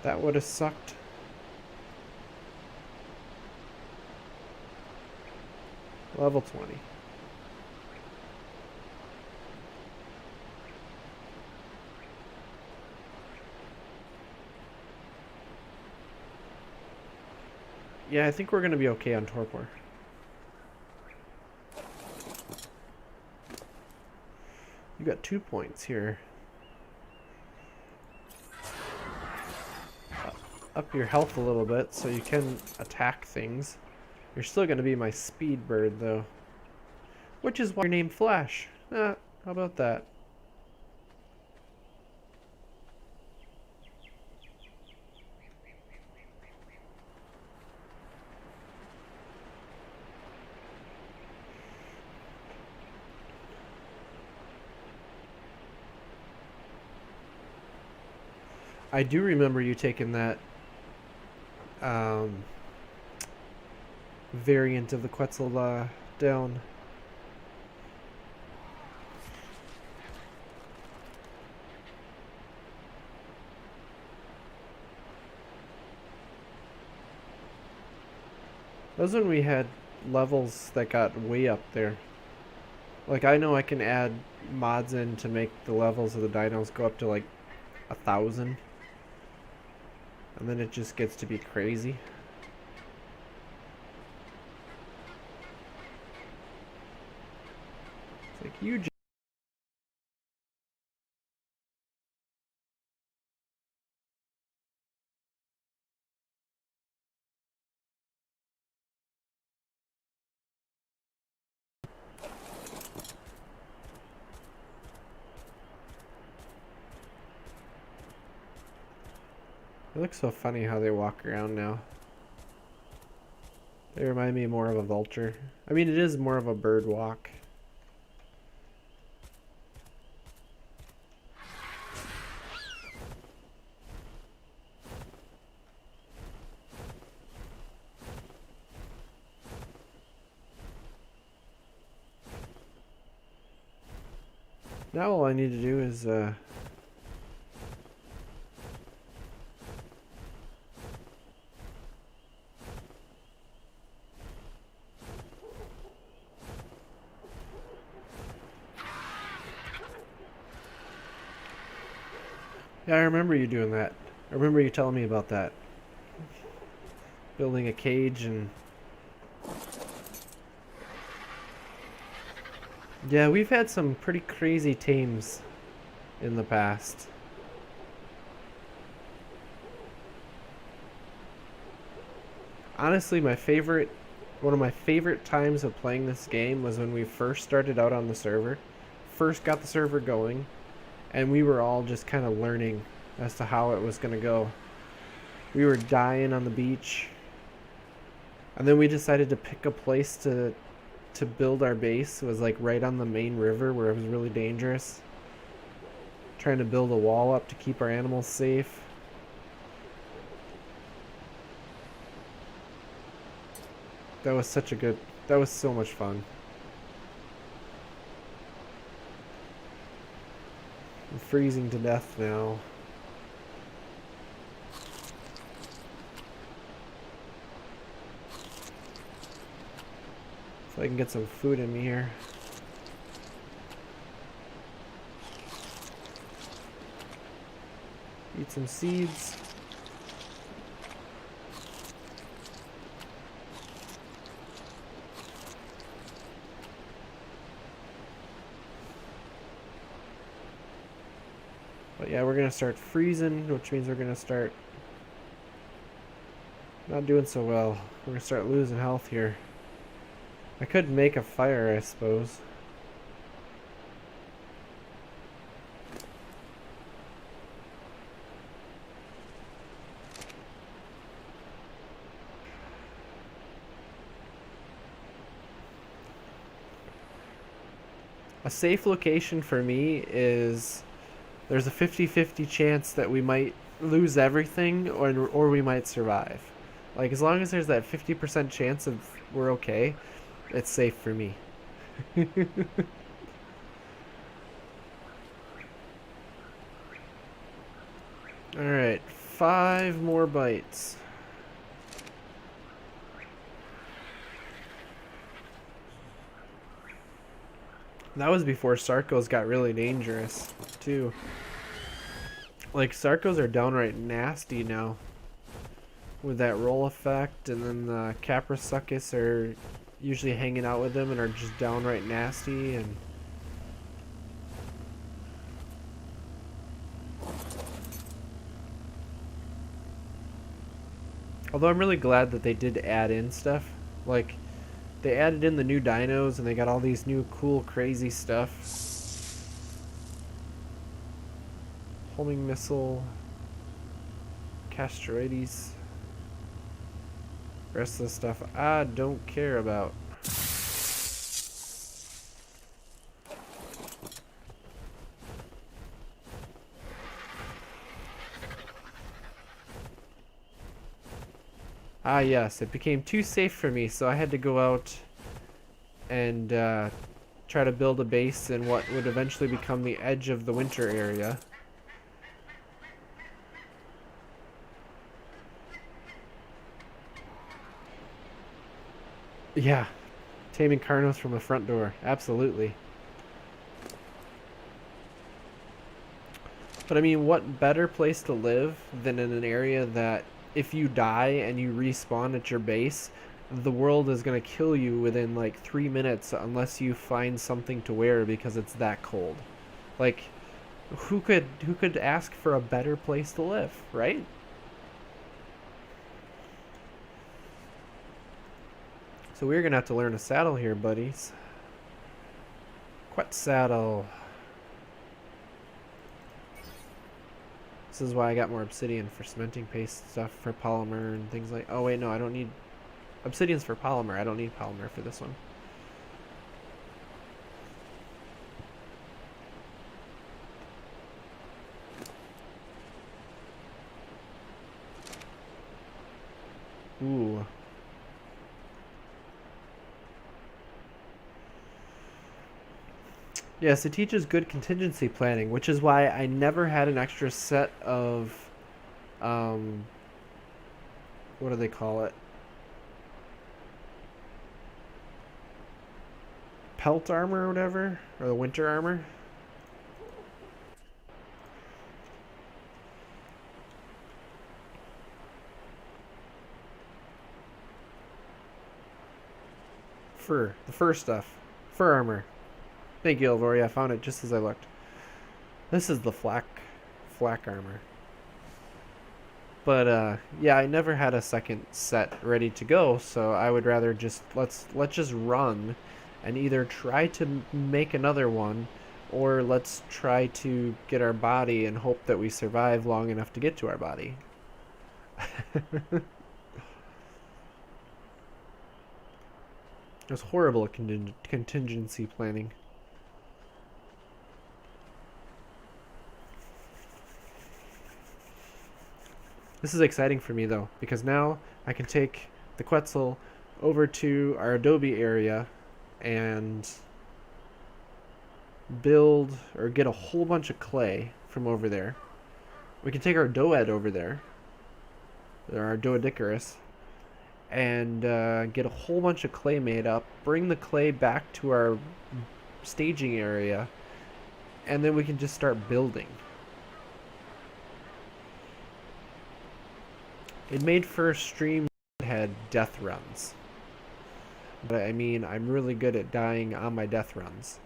That would have sucked. Level 20. Yeah, I think we're going to be okay on Torpor. You got 2 points here. Up your health a little bit so you can attack things. You're still going to be my speed bird, though. Which is why you're named Flash. How about that? I do remember you taking that variant of the Quetzal down. That was when we had levels that got way up there. Like, I know I can add mods in to make the levels of the dinos go up to like 1,000. And then it just gets to be crazy. It's like, you It looks so funny how they walk around now. They remind me more of a vulture. I mean, it is more of a bird walk. Now all I need to do is yeah, I remember you doing that. I remember you telling me about that. Building a cage and yeah, we've had some pretty crazy tames in the past. Honestly, one of my favorite times of playing this game was when we first started out on the server. First got the server going, and we were all just kind of learning as to how it was going to go. We were dying on the beach, and then we decided to pick a place to build our base. It was like right on the main river where it was really dangerous. Trying to build a wall up to keep our animals safe. That was that was so much fun. I'm freezing to death now. So I can get some food in me here. Eat some seeds. But yeah, we're gonna start freezing, which means we're gonna start not doing so well. We're gonna start losing health here. I could make a fire, I suppose. A safe location for me is there's a 50-50 chance that we might lose everything or we might survive. Like as long as there's that 50% chance of we're okay, it's safe for me. Alright, 5 more bites. That was before Sarcos got really dangerous, too. Like, Sarcos are downright nasty now. With that roll effect, and then the Caprasuchus are usually hanging out with them and are just downright nasty, and... Although I'm really glad that they did add in stuff. Like, they added in the new dinos, and they got all these new cool, crazy stuff. Homing missile. Castroides. Rest of the stuff I don't care about. Ah yes, it became too safe for me, so I had to go out and try to build a base in what would eventually become the edge of the winter area. Yeah, taming Carnos from the front door, absolutely. But I mean, what better place to live than in an area that if you die and you respawn at your base, the world is going to kill you within like 3 minutes unless you find something to wear because it's that cold. Like, who could ask for a better place to live, right? So we're going to have to learn a saddle here, buddies. Quetzal. This is why I got more obsidian for cementing paste stuff, for polymer and things like... Oh wait, no, I don't need... Obsidian's for polymer, I don't need polymer for this one. Ooh. Yes, it teaches good contingency planning, which is why I never had an extra set of, um, what do they call it? Pelt armor or whatever, or the winter armor. The fur stuff. Fur armor. Thank you, Elvori. I found it just as I looked. This is the flak armor. But yeah, I never had a second set ready to go, so I would rather just let's just run and either try to make another one or let's try to get our body and hope that we survive long enough to get to our body. It was horrible at contingency planning. This is exciting for me though, because now I can take the Quetzal over to our Adobe area and build or get a whole bunch of clay from over there. We can take our Doed over there, or our Doedicarus, and get a whole bunch of clay made up, bring the clay back to our staging area, and then we can just start building. It made for stream that had death runs. But I mean, I'm really good at dying on my death runs.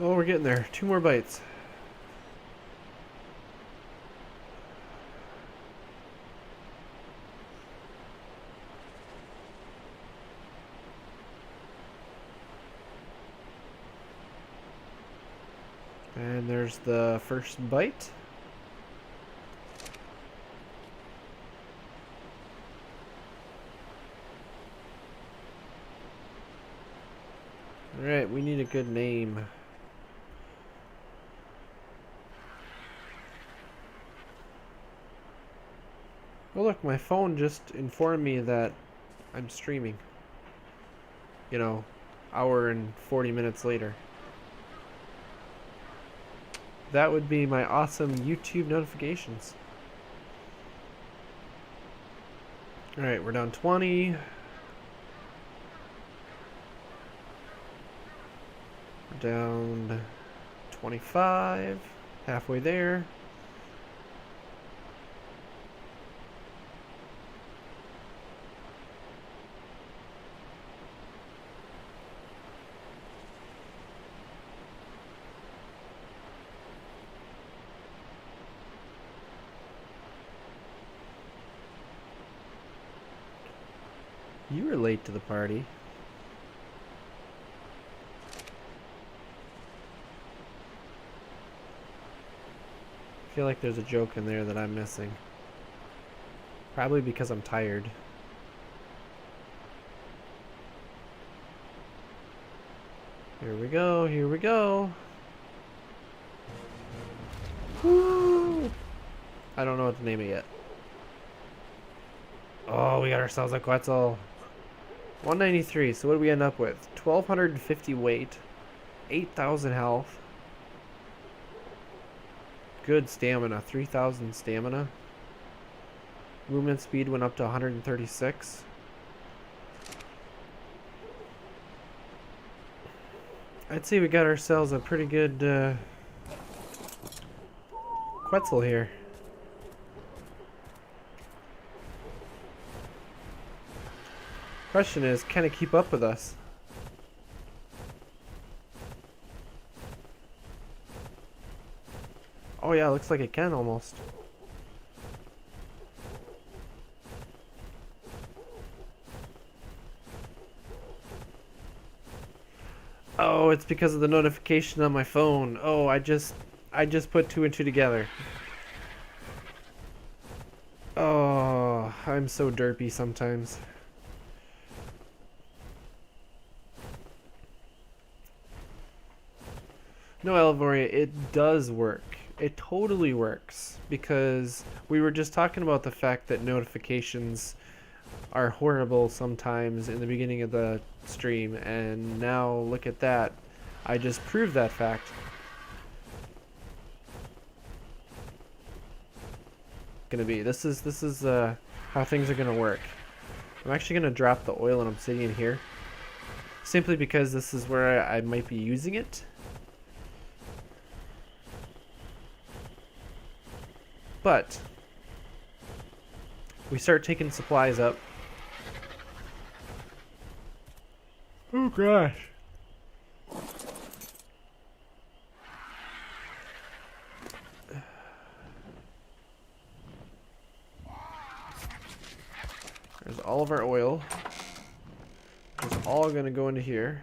Oh, we're getting there. 2 more bites. And there's the first bite. Alright, we need a good name. Oh look, my phone just informed me that I'm streaming. You know, hour and 40 minutes later. That would be my awesome YouTube notifications. Alright, we're down 20. We're down 25. Halfway there. You were late to the party. I feel like there's a joke in there that I'm missing. Probably because I'm tired. Here we go, here we go. Woo! I don't know what to name it yet. Oh, we got ourselves a Quetzal. 193, so what do we end up with? 1,250 weight, 8,000 health. Good stamina, 3,000 stamina. Movement speed went up to 136. I'd say we got ourselves a pretty good Quetzal here. Question is, can it keep up with us? Oh yeah, looks like it can almost. Oh, it's because of the notification on my phone. Oh, I just put 2 and 2 together. Oh, I'm so derpy sometimes. No, Elvoria, it does work. It totally works because we were just talking about the fact that notifications are horrible sometimes in the beginning of the stream, and now look at that. I just proved that fact. Gonna be this is how things are gonna work. I'm actually gonna drop the oil and obsidian here, simply because this is where I might be using it. But we start taking supplies up. Oh gosh. There's all of our oil. It's all gonna go into here.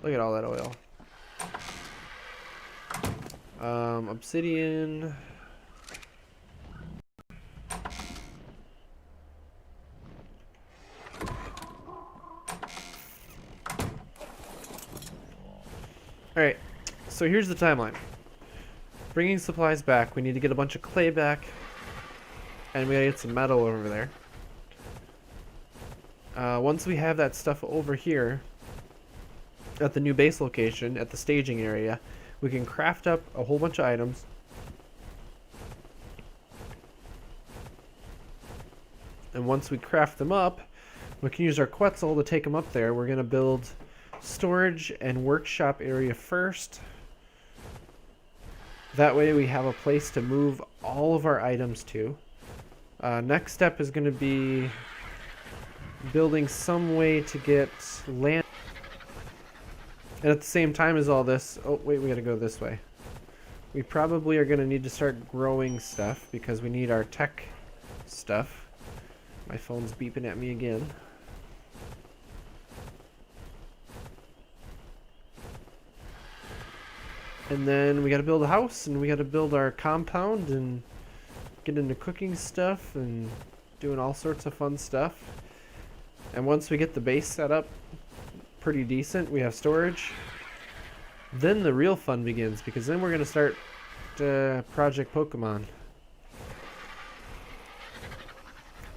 Look at all that oil. Obsidian. Alright, so here's the timeline. Bringing supplies back, we need to get a bunch of clay back, and we gotta get some metal over there. Once we have that stuff over here, at the new base location, at the staging area, we can craft up a whole bunch of items. And once we craft them up, we can use our Quetzal to take them up there. We're going to build storage and workshop area first. That way we have a place to move all of our items to. Next step is going to be building some way to get land. And at the same time as all this, oh wait, we gotta go this way. We probably are gonna need to start growing stuff because we need our tech stuff. My phone's beeping at me again. And then we gotta build a house, and we gotta build our compound and get into cooking stuff and doing all sorts of fun stuff. And once we get the base set up pretty decent, we have storage, then the real fun begins, because then we're going to start Project Pokemon.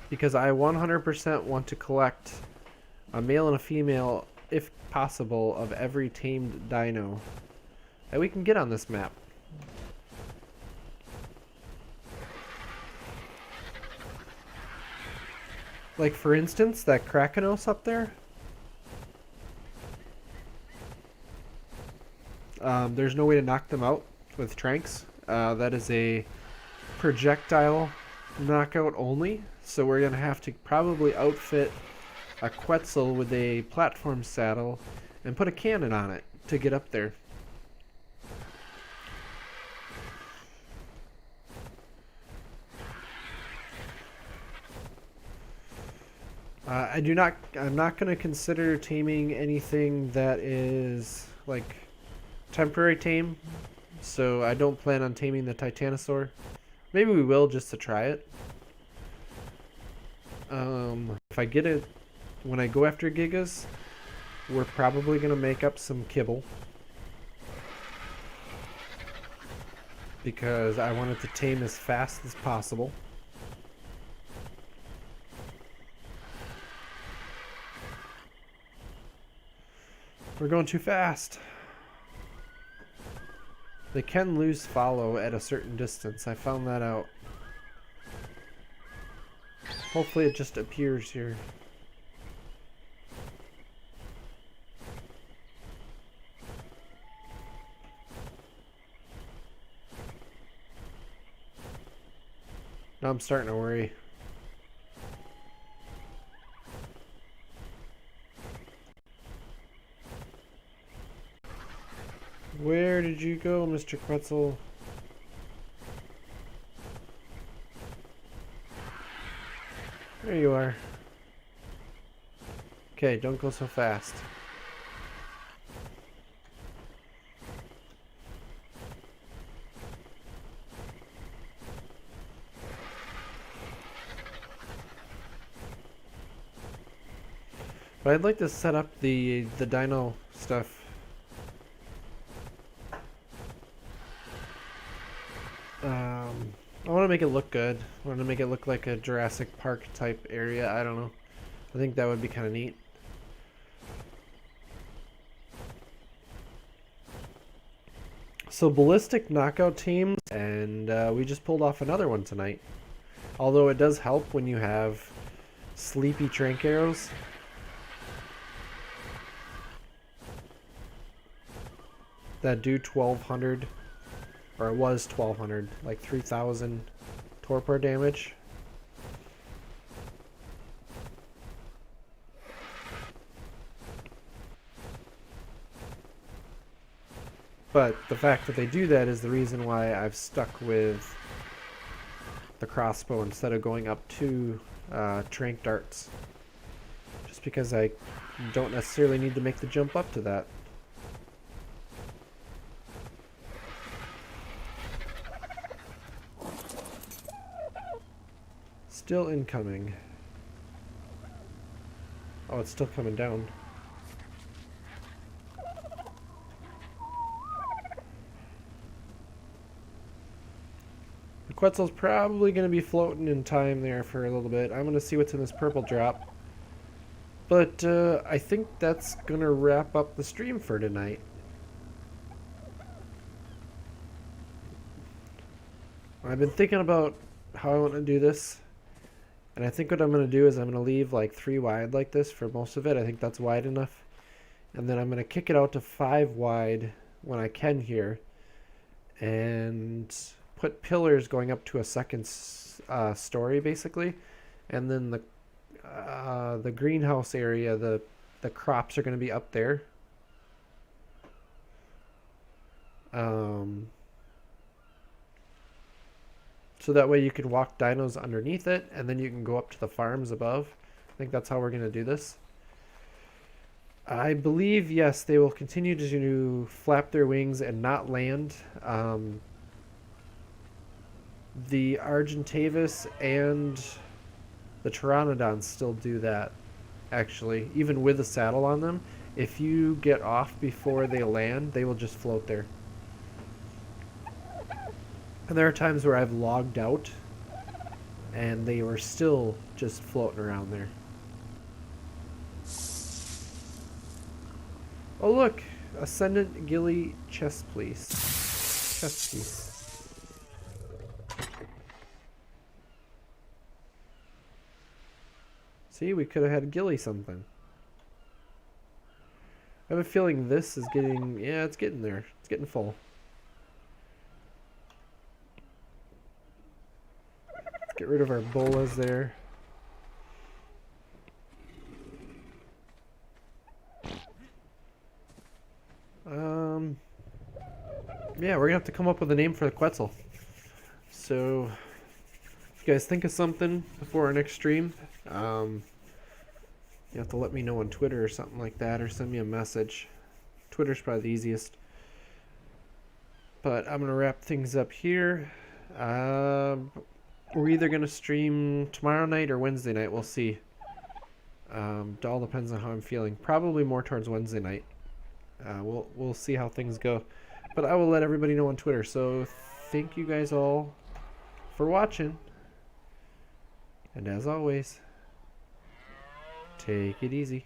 Because I 100% want to collect a male and a female, if possible, of every tamed dino that we can get on this map. Like, for instance, that Krakenos up there. There's no way to knock them out with Tranks. That is a projectile knockout only, so we're going to have to probably outfit a Quetzal with a platform saddle and put a cannon on it to get up there. I'm not going to consider taming anything that is like temporary tame, so I don't plan on taming the Titanosaur. Maybe we will, just to try it. If I get it when I go after Gigas, we're probably gonna make up some kibble because I want it to tame as fast as possible. We're going too fast. They can lose follow at a certain distance. I found that out. Hopefully it just appears here. Now I'm starting to worry. Where did you go, Mr. Quetzal? There you are. Okay, don't go so fast. But I'd like to set up the dino stuff I want to make it look good. I want to make it look like a Jurassic Park type area. I don't know. I think that would be kind of neat. So ballistic knockout teams, and we just pulled off another one tonight. Although it does help when you have sleepy trank arrows. That do 1200, or it was 1200, like 3000 torpor damage. But the fact that they do that is the reason why I've stuck with the crossbow instead of going up to trank darts. Just because I don't necessarily need to make the jump up to that. Still incoming. Oh, it's still coming down. The Quetzal's probably going to be floating in time there for a little bit. I'm going to see what's in this purple drop. But I think that's going to wrap up the stream for tonight. I've been thinking about how I want to do this. And I think what I'm going to do is I'm going to leave like 3 wide like this for most of it. I think that's wide enough. And then I'm going to kick it out to 5 wide when I can here. And put pillars going up to a second story basically. And then the greenhouse area, the crops are going to be up there. So that way you can walk dinos underneath it, and then you can go up to the farms above. I think that's how we're going to do this. I believe, yes, they will continue to flap their wings and not land. The Argentavis and the Pteranodons still do that, actually. Even with a saddle on them, if you get off before they land, they will just float there. And there are times where I've logged out and they were still just floating around there. Oh look, Ascendant Ghillie chest piece. Chest piece. See, we could have had Ghillie something. I have a feeling this is getting, yeah, it's getting there. It's getting full. Get rid of our bolas there. Yeah, we're gonna have to come up with a name for the Quetzal. So, if you guys think of something before our next stream, you have to let me know on Twitter or something like that, or send me a message. Twitter's probably the easiest. But I'm gonna wrap things up here. We're either going to stream tomorrow night or Wednesday night. We'll see. It all depends on how I'm feeling. Probably more towards Wednesday night. We'll see how things go. But I will let everybody know on Twitter. So thank you guys all for watching. And as always, take it easy.